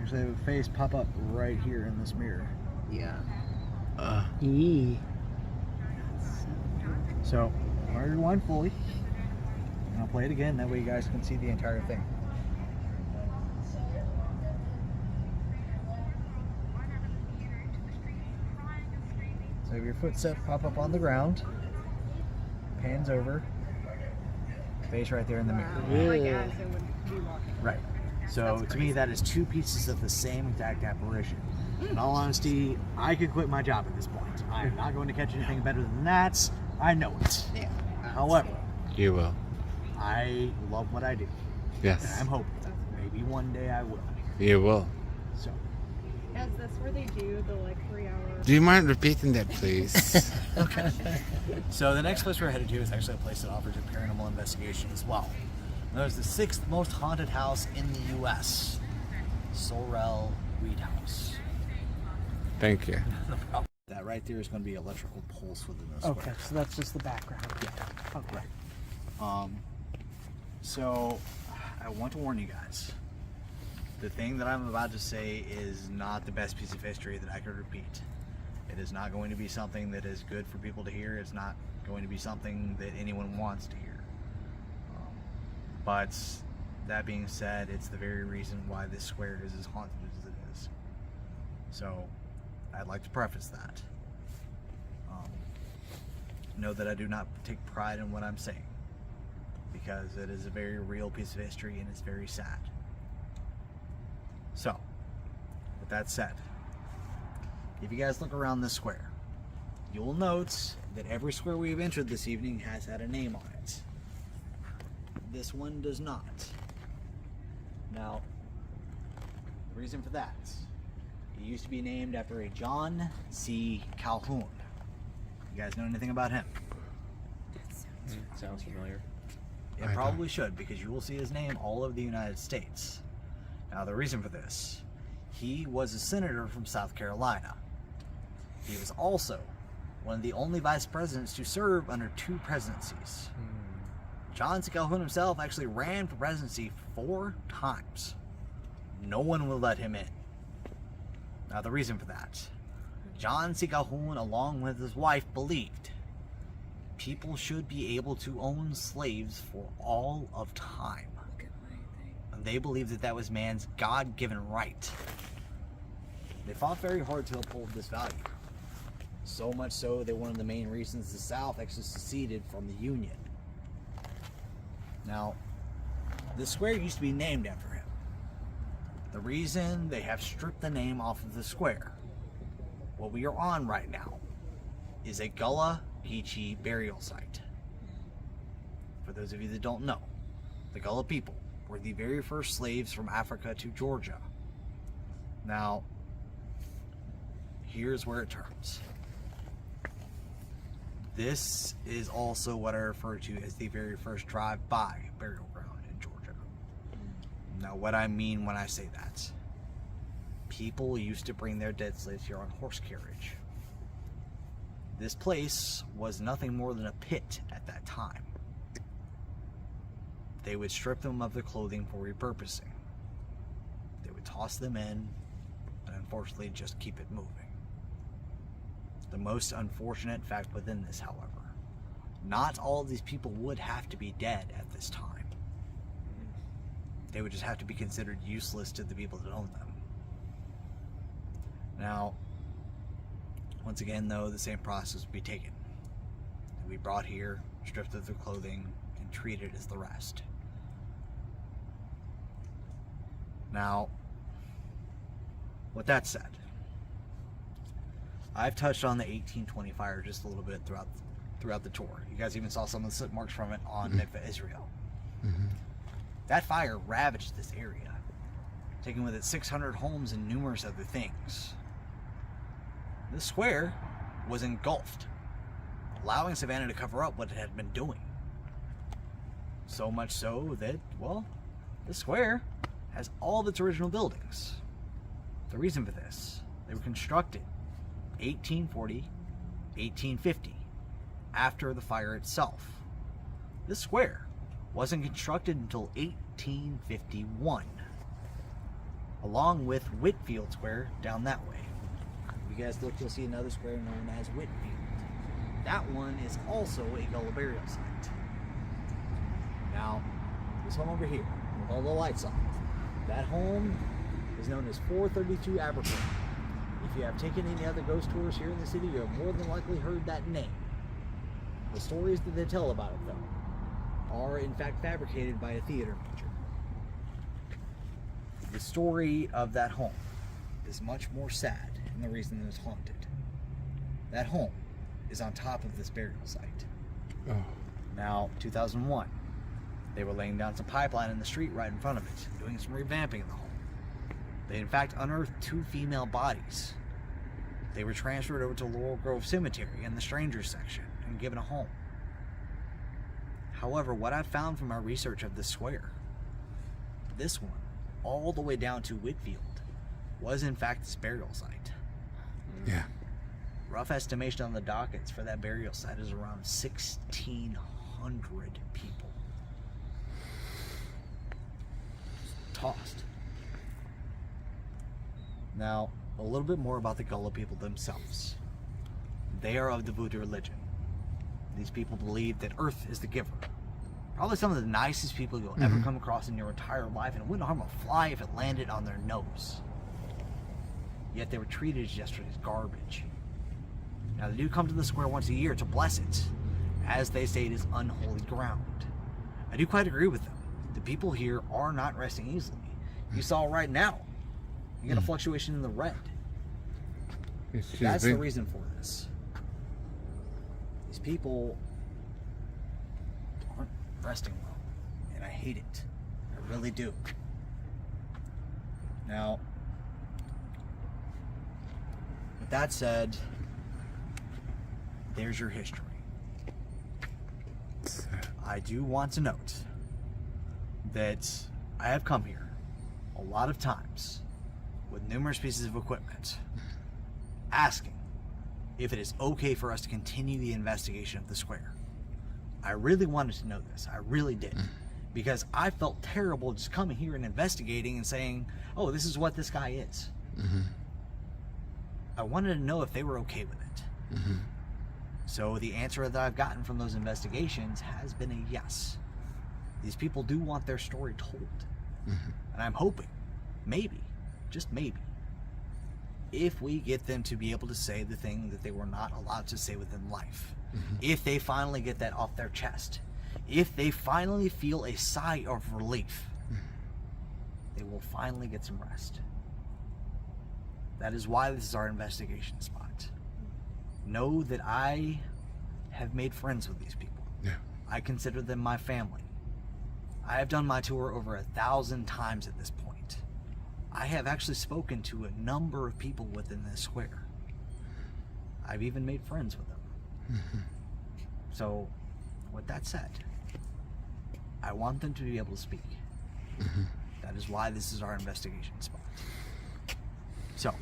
Actually, I have a face pop up right here in this mirror. Yeah. Eee. So, I'm going to rewind fully, and I'll play it again, that way you guys can see the entire thing. So if your footsteps pop up on the ground, pans over, face right there in the mirror. Wow. Like Yeah. as it would be walking. Right. So That's to me, crazy. that is two pieces of the same exact apparition. In all honesty, I could quit my job at this point. I am not going to catch anything better than that. I know it. Yeah. However, You will. I love what I do. And Yes. I'm hoping maybe one day I will. You will. So, Is this where they do the like 3 hour? Do you mind repeating that, please? so the next place we're headed to is actually a place that offers a paranormal investigation as well. And there's the 6th most haunted house in the U.S., Sorel-Weed House. Thank you. That right there is going to be electrical pulse within this. Okay, so that's just the background. Okay. So I want to warn you guys. The thing that I'm about to say is not the best piece of history that I could repeat. It is not going to be something that is good for people to hear. It's not going to be something that anyone wants to hear. But that being said, it's the very reason why this square is as haunted as it is. So I'd like to preface that. Know that I do not take pride in what I'm saying, because it is a very real piece of history and it's very sad. So, with that said, if you guys look around this square, you will note that every square we've entered this evening has had a name on it. This one does not. Now, the reason for that, it used to be named after a John C. Calhoun. You guys know anything about him? Sounds familiar. It I probably should, because you will see his name all over the United States. Now, the reason for this, he was a senator from South Carolina. He was also one of the only vice presidents to serve under 2 presidencies. John C. Calhoun himself actually ran for presidency 4 times. No one will let him in. Now, the reason for that, John C. Calhoun, along with his wife, believed people should be able to own slaves for all of time. And they believed that that was man's God-given right. They fought very hard to uphold this value. So much so that one of the main reasons the South actually seceded from the Union. Now, the square used to be named after him. The reason they have stripped the name off of the square, what we are on right now, is a Gullah Geechee burial site. For those of you that don't know, the Gullah people were the very first slaves from Africa to Georgia. Now, here's where it turns. This is also what I refer to as the very first drive-by burial ground in Georgia. Now, what I mean when I say that, people used to bring their dead slaves here on horse carriage. This place was nothing more than a pit at that time. They would strip them of their clothing for repurposing. They would toss them in, and unfortunately just keep it moving. The most unfortunate fact within this, however, not all of these people would have to be dead at this time. They would just have to be considered useless to the people that own them. Now, once again, though, the same process would be taken. They'd be brought here, stripped of their clothing, and treated as the rest. Now, with that said, I've touched on the 1820 fire just a little bit throughout the tour. You guys even saw some of the soot marks from it on Mikveh Israel. That fire ravaged this area, taking with it 600 homes and numerous other things. The square was engulfed, allowing Savannah to cover up what it had been doing. So much so that, well, the square has all of its original buildings. The reason for this, they were constructed 1840, 1850, after the fire itself. This square wasn't constructed until 1851, along with Whitfield Square down that way. If you guys look, you'll see another square known as Whitfield. That one is also a gullah burial site. Now, this home over here, with all the lights on, that home is known as 432 Abercrombie. If you have taken any other ghost tours here in the city, you have more than likely heard that name. The stories that they tell about it, though, are in fact fabricated by a theater major. The story of that home is much more sad, and the reason it is haunted. That home is on top of this burial site. Oh. Now, 2001, they were laying down some pipeline in the street right in front of it, doing some revamping in the home. They in fact unearthed 2 female bodies. They were transferred over to Laurel Grove Cemetery in the strangers section and given a home. However, what I found from my research of this square, this one, all the way down to Whitfield, was in fact this burial site. Yeah. Rough estimation on the dockets for that burial site is around 1,600 people. Tossed. Now, a little bit more about the Gullah people themselves. They are of the Voodoo religion. These people believe that Earth is the giver. Probably some of the nicest people you'll ever come across in your entire life, and it wouldn't harm a fly if it landed on their nose. Yet they were treated as yesterday's garbage. Now, they do come to the square once a year to bless it, as they say it is unholy ground. I do quite agree with them. The people here are not resting easily. You saw right now, you get a fluctuation in the red. That's the reason for this. These people aren't resting well, and I hate it. I really do. Now, with that said, there's your history. I do want to note that I have come here a lot of times with numerous pieces of equipment asking if it is okay for us to continue the investigation of the square. I really wanted to know this. I really did. Because I felt terrible just coming here and investigating and saying, oh, this is what this guy is. I wanted to know if they were okay with it. So the answer that I've gotten from those investigations has been a yes. These people do want their story told. And I'm hoping, maybe, just maybe, if we get them to be able to say the thing that they were not allowed to say within life, if they finally get that off their chest, if they finally feel a sigh of relief, they will finally get some rest. That is why this is our investigation spot. Know that I have made friends with these people. Yeah. I consider them my family. I have done my tour over 1,000 times at this point. I have actually spoken to a number of people within this square. I've even made friends with them. So, with that said, I want them to be able to speak. That is why this is our investigation spot. So,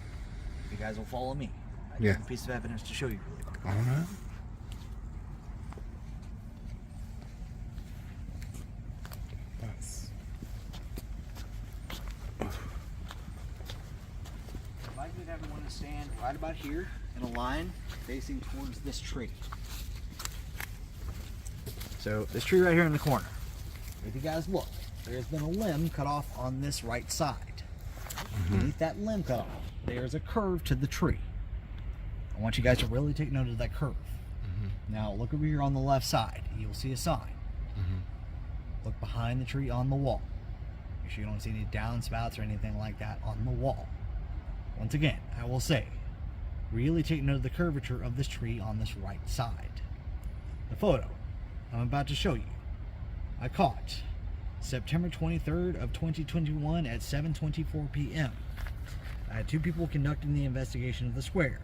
if you guys will follow me, I have a piece of evidence to show you really quick. All right. I'd like everyone to stand right about here in a line facing towards this tree. So this tree right here in the corner, if you guys look, there's been a limb cut off on this right side. Beneath that limb cut off, there's a curve to the tree. I want you guys to really take note of that curve. Now look over here on the left side. You'll see a sign. Look behind the tree on the wall. Make sure you don't see any downspouts or anything like that on the wall. Once again, I will say, really take note of the curvature of this tree on this right side. The photo I'm about to show you, I caught September 23rd of 2021 at 7:24 p.m. I had 2 people conducting the investigation of the square.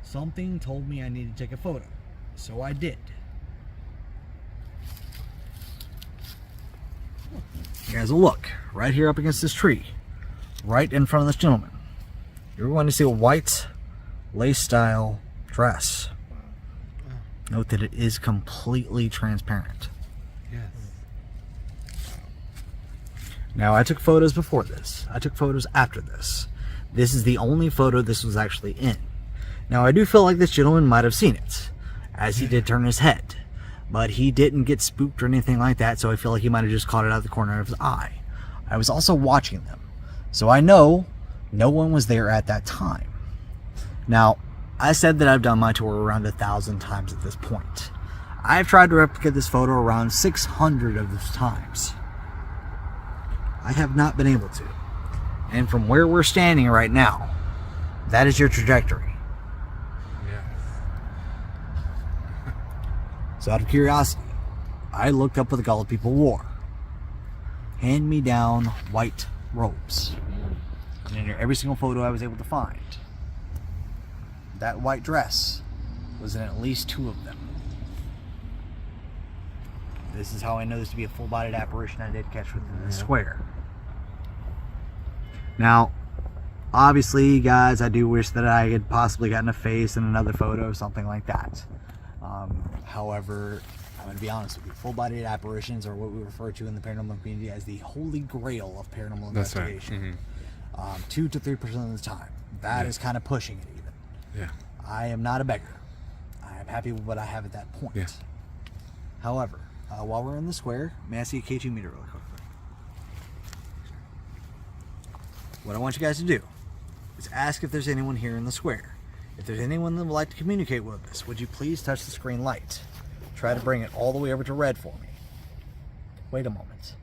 Something told me I needed to take a photo, so I did. Guys, look right here up against this tree, right in front of this gentleman. You're going to see a white lace style dress. Note that it is completely transparent. Yes. Now, I took photos before this. I took photos after this. This is the only photo this was actually in. Now, I do feel like this gentleman might have seen it, as he did turn his head. But he didn't get spooked or anything like that, so I feel like he might have just caught it out of the corner of his eye. I was also watching them, so I know no one was there at that time. Now, I said that I've done my tour around 1,000 times at this point. I've tried to replicate this photo around 600 of those times. I have not been able to. And from where we're standing right now, that is your trajectory. So out of curiosity, I looked up what the Gullah people wore. Hand-me-down white robes. And in every single photo I was able to find, that white dress was in at least 2 of them. This is how I know this to be a full-bodied apparition I did catch within the square. Now, obviously, guys, I do wish that I had possibly gotten a face in another photo, something like that. However, I'm going to be honest with you, full-bodied apparitions are what we refer to in the paranormal community as the holy grail of paranormal investigation. Right. 2 to 3% of the time. That is kind of pushing it even. Yeah. I am not a beggar. I am happy with what I have at that point. Yeah. However, while we're in the square, may I see a K2 meter really quickly? What I want you guys to do is ask if there's anyone here in the square. If there's anyone that would like to communicate with us, would you please touch the screen light? Try to bring it all the way over to red for me. Wait a moment.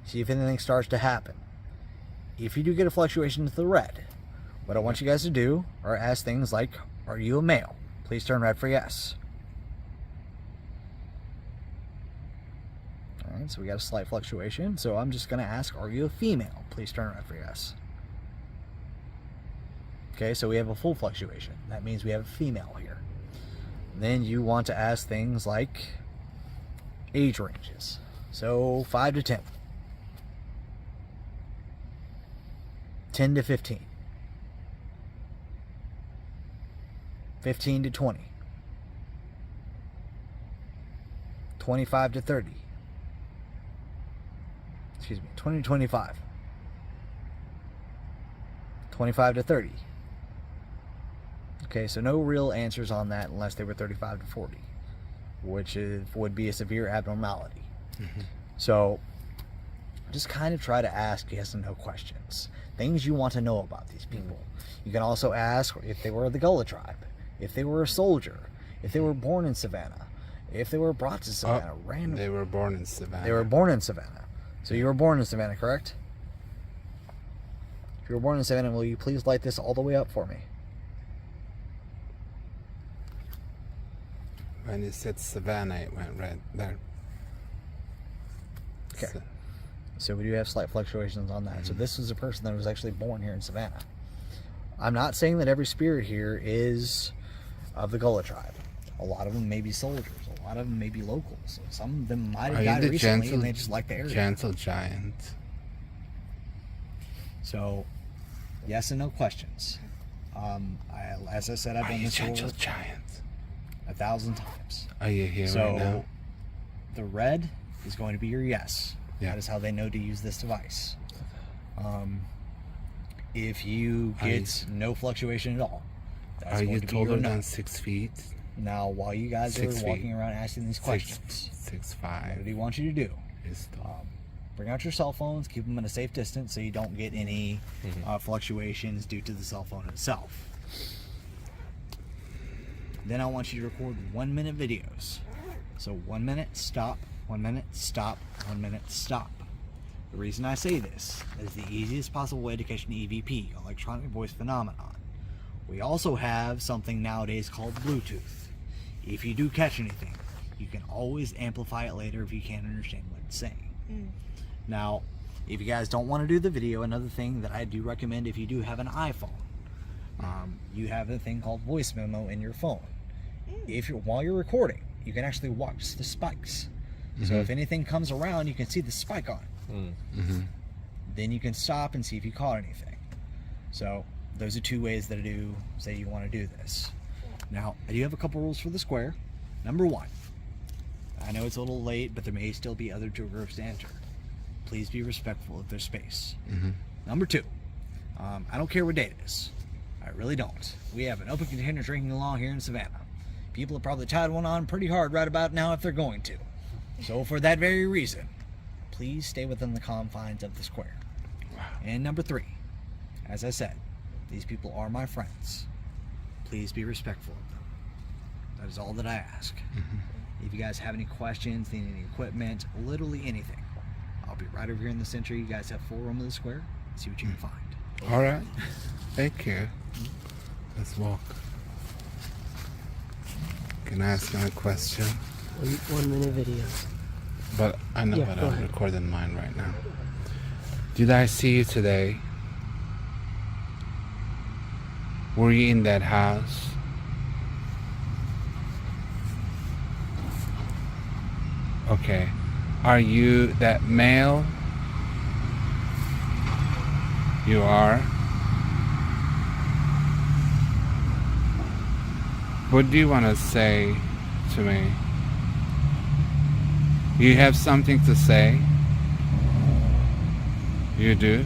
See if anything starts to happen. If you do get a fluctuation to the red, what I want you guys to do are ask things like, are you a male? Please turn red for yes. Alright, so we got a slight fluctuation. So I'm just going to ask, are you a female? Please turn red for yes. Okay, so we have a full fluctuation. That means we have a female here. Then you want to ask things like age ranges. So 5 to 10. 10 to 15. 15 to 20. 25 to 30. Excuse me, 20 to 25. 25 to 30. Okay, so no real answers on that unless they were 35 to 40, which would be a severe abnormality. So just kind of try to ask yes and no questions. Things you want to know about these people. You can also ask if they were the Gullah tribe, if they were a soldier, if they were born in Savannah, if they were brought to Savannah. They were born in Savannah. They were born in Savannah. So you were born in Savannah, correct? If you were born in Savannah, will you please light this all the way up for me? When you said Savannah, it went red there. Okay. So we do have slight fluctuations on that. So this was a person that was actually born here in Savannah. I'm not saying that every spirit here is of the Gullah tribe. A lot of them may be soldiers. A lot of them may be locals. Some of them might have died recently and they just like the area. Gentle giant. So, yes and no questions. As I said, I've done this Gentle giant. 1,000 times. Are you here So, right now? the red is going to be your yes. Yeah. That is how they know to use this device. If you get no fluctuation at all, that's Are going you to be your taller no. than 6 feet? Now, while you guys 6 are feet. walking around asking these questions, 6'5". what do you want you to do? Is tall. bring out your cell phones, keep them at a safe distance so you don't get any fluctuations due to the cell phone itself. Then I want you to record 1 minute videos. So 1 minute, stop, 1 minute, stop, 1 minute, stop. The reason I say this is the easiest possible way to catch an EVP, electronic voice phenomenon. We also have something nowadays called Bluetooth. If you do catch anything, you can always amplify it later if you can't understand what it's saying. Now, if you guys don't want to do the video, another thing that I do recommend, if you do have an iPhone, you have a thing called voice memo in your phone. While you're recording, you can actually watch the spikes. So if anything comes around, you can see the spike on it. Then you can stop and see if you caught anything. So those are 2 ways that I do say you want to do this. Now, I do have a couple rules for the square. Number 1, I know it's a little late, but there may still be other tour groups to enter. Please be respectful of their space. Number 2, I don't care what date it is. I really don't. We have an open container drinking law here in Savannah. People have probably tied one on pretty hard right about now if they're going to. So for that very reason, please stay within the confines of the square. And number 3, as I said, these people are my friends. Please be respectful of them. That is all that I ask. If you guys have any questions, need any equipment, literally anything, I'll be right over here in the center. You guys have full room of the square. See what you can find. All right. Thank you. Let's walk. Can I ask a question? 1 minute video. But I know, Yeah, but go I'm ahead. recording mine right now. Did I see you today? Were you in that house? Okay. Are you that male? You are? What do you want to say to me? You have something to say? You do?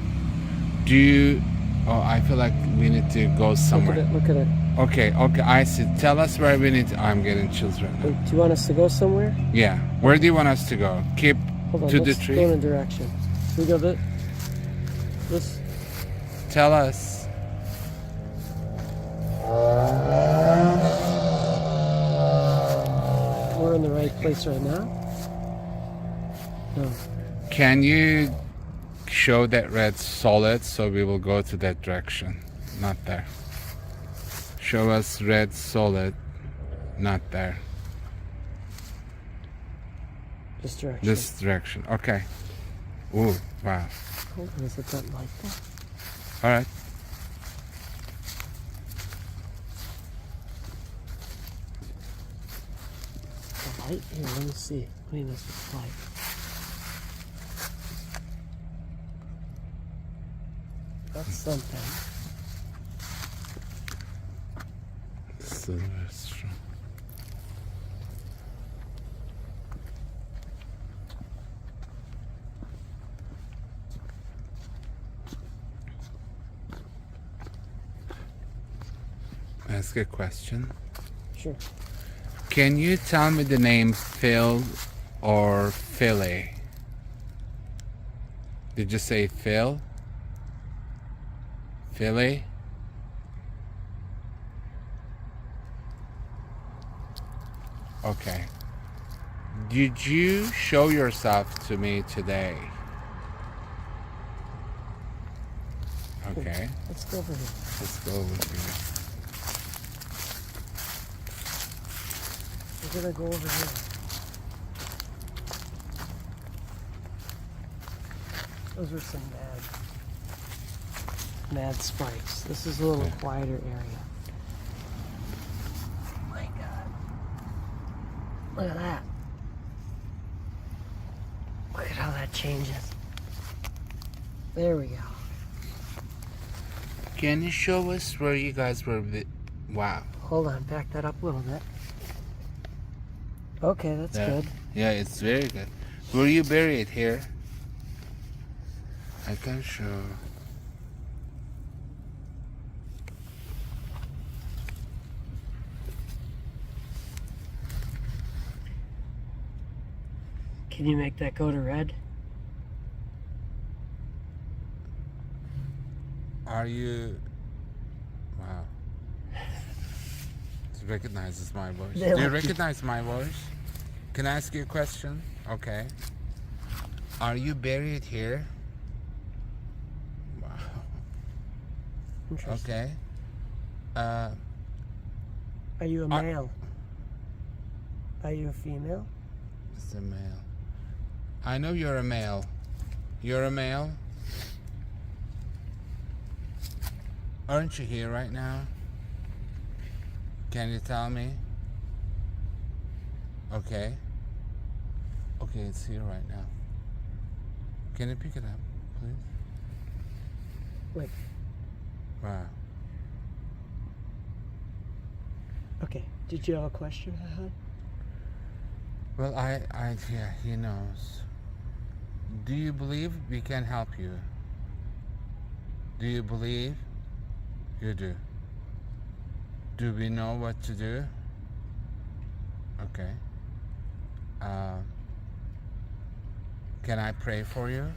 Do you... Oh, I feel like we need to go somewhere. Look at it. Okay, I see. Tell us where we need to... I'm getting chills right now. Do you want us to go somewhere? Yeah. Where do you want us to go? Keep Hold on, to the let's tree? go in a direction. We go this. Tell us. We're in the right place right now? No. Can you show that red solid so we will go to that direction? Not there. Show us red solid. Not there. This direction. This direction. Okay. Ooh, wow. Hold on, is it that like that? All right. The light? Here, let me see. Let me mess with the light. That's something. Silver straw. Ask a question. Sure. Can you tell me the name Phil or Philly? Did you say Phil? Philly? Okay. Did you show yourself to me today? Okay. Let's go over here. Let's go over here. We're gonna go over here. Those were some mad spikes. This is a little quieter area. Oh my God. Look at that. Look at how that changes. There we go. Can you show us where you guys were? Wow. Hold on, back that up a little bit. Okay, that's There. good. Yeah, it's very good. Were you buried here? I can show. Can you make that go to red? Are you? Wow. It recognizes my voice. They Do you like you. recognize my voice? Can I ask you a question? Okay. Are you buried here? Wow. Interesting. Okay. Are you a male? Are you a female? It's a male. I know you're a male. You're a male? Aren't you here right now? Can you tell me? Okay. Okay, it's here right now. Can you pick it up, please? Wait. Wow. Okay. Did you have a question, Hahan? Well, yeah, he knows. Do you believe we can help you? Do you believe? You do. Do we know what to do? Okay. Can I pray for you?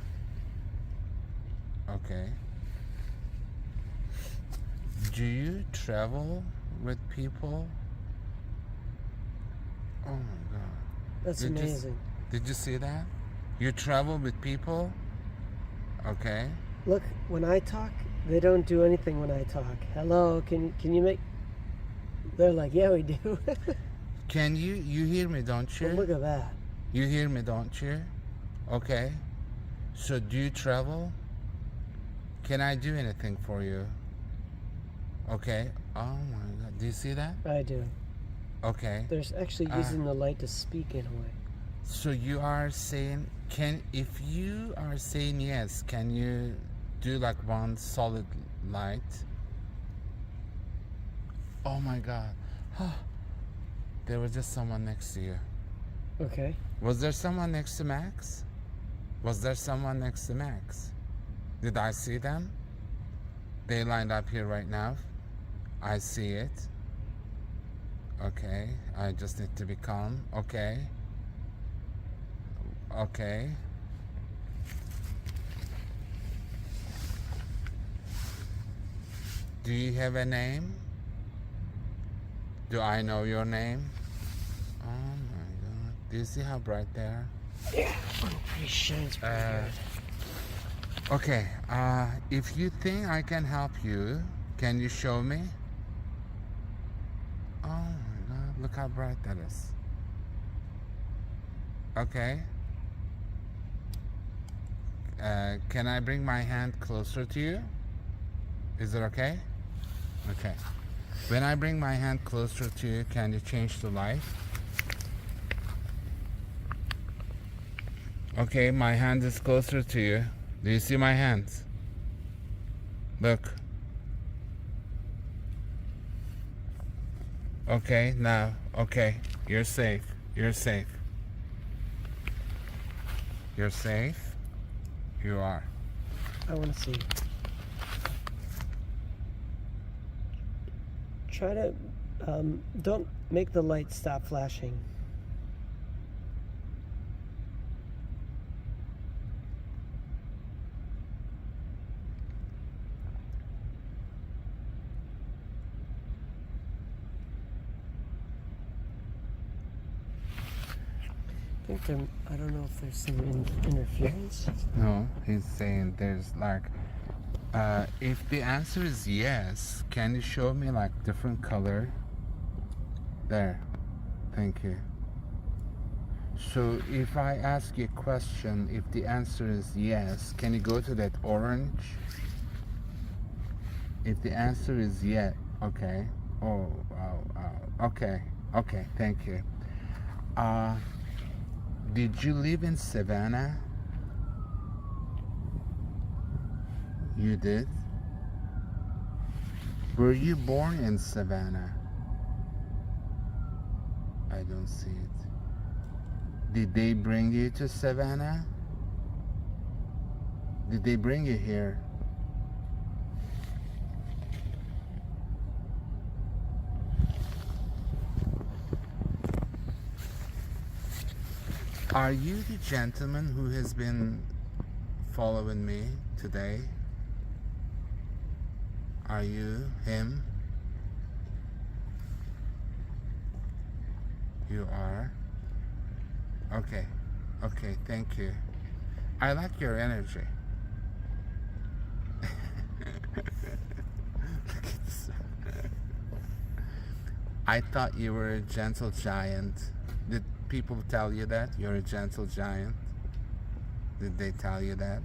Okay. Do you travel with people? Oh my God. That's Did you- amazing. Did you see that? You travel with people? Okay. Look, when I talk, they don't do anything when I talk. Hello, can you make... They're like, yeah, we do. Can you hear me, don't you? Well, look at that. You hear me, don't you? Okay. So do you travel? Can I do anything for you? Okay. Oh my God. Do you see that? I do. Okay. There's actually using the light to speak in a way. So you are saying, if you are saying yes, can you do like one solid light? Oh my God. There was just someone next to you. Okay. Was there someone next to Max? Was there someone next to Max? Did I see them? They lined up here right now. I see it. Okay. I just need to be calm. Okay. Okay. Do you have a name? Do I know your name? Oh my God. Do you see how bright they are? Yeah. Oh, pretty shines pretty good. Okay. If you think I can help you, can you show me? Oh my God. Look how bright that is. Okay. Can I bring my hand closer to you? Is it okay? Okay. When I bring my hand closer to you, can you change the light? Okay, my hand is closer to you. Do you see my hands? Look. Okay, now, okay. You're safe. You're safe. You're safe? You are. I want to see. Try to, don't make the light stop flashing. I think there, I don't know if there's some interference. No, he's saying there's like, if the answer is yes, can you show me like different color? There. Thank you. So if I ask you a question, if the answer is yes, can you go to that orange? If the answer is yes, okay. Oh, okay. Okay, thank you. Did you live in Savannah? You did? Were you born in Savannah? I don't see it. Did they bring you to Savannah? Did they bring you here? Are you the gentleman who has been following me today? Are you him? You are? Okay. Okay, thank you. I like your energy. Look at this. I thought you were a gentle giant. Did people tell you that? You're a gentle giant? Did they tell you that?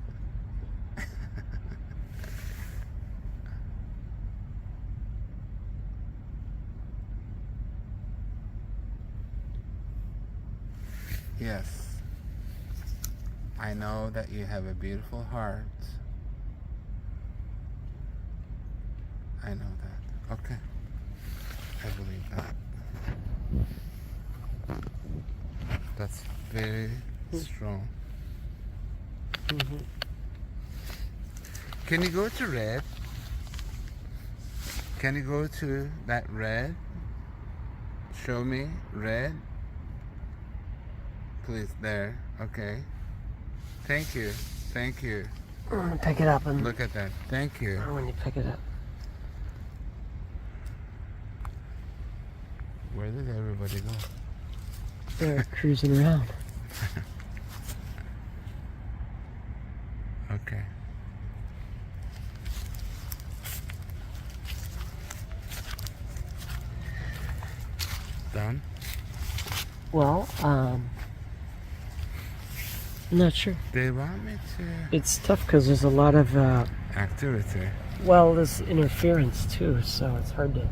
Yes. I know that you have a beautiful heart. I know that. Okay. I believe that. That's very strong. Mm-hmm. Can you go to red? Can you go to that red? Show me red. Please, there. Okay. Thank you. Thank you. I'm gonna pick it up and Look at that. Thank you. when you pick it up. Where did everybody go? They're cruising around. Okay. Done? Well, I'm not sure. They want me to It's tough because there's a lot of, activity. well, there's interference too, so it's hard to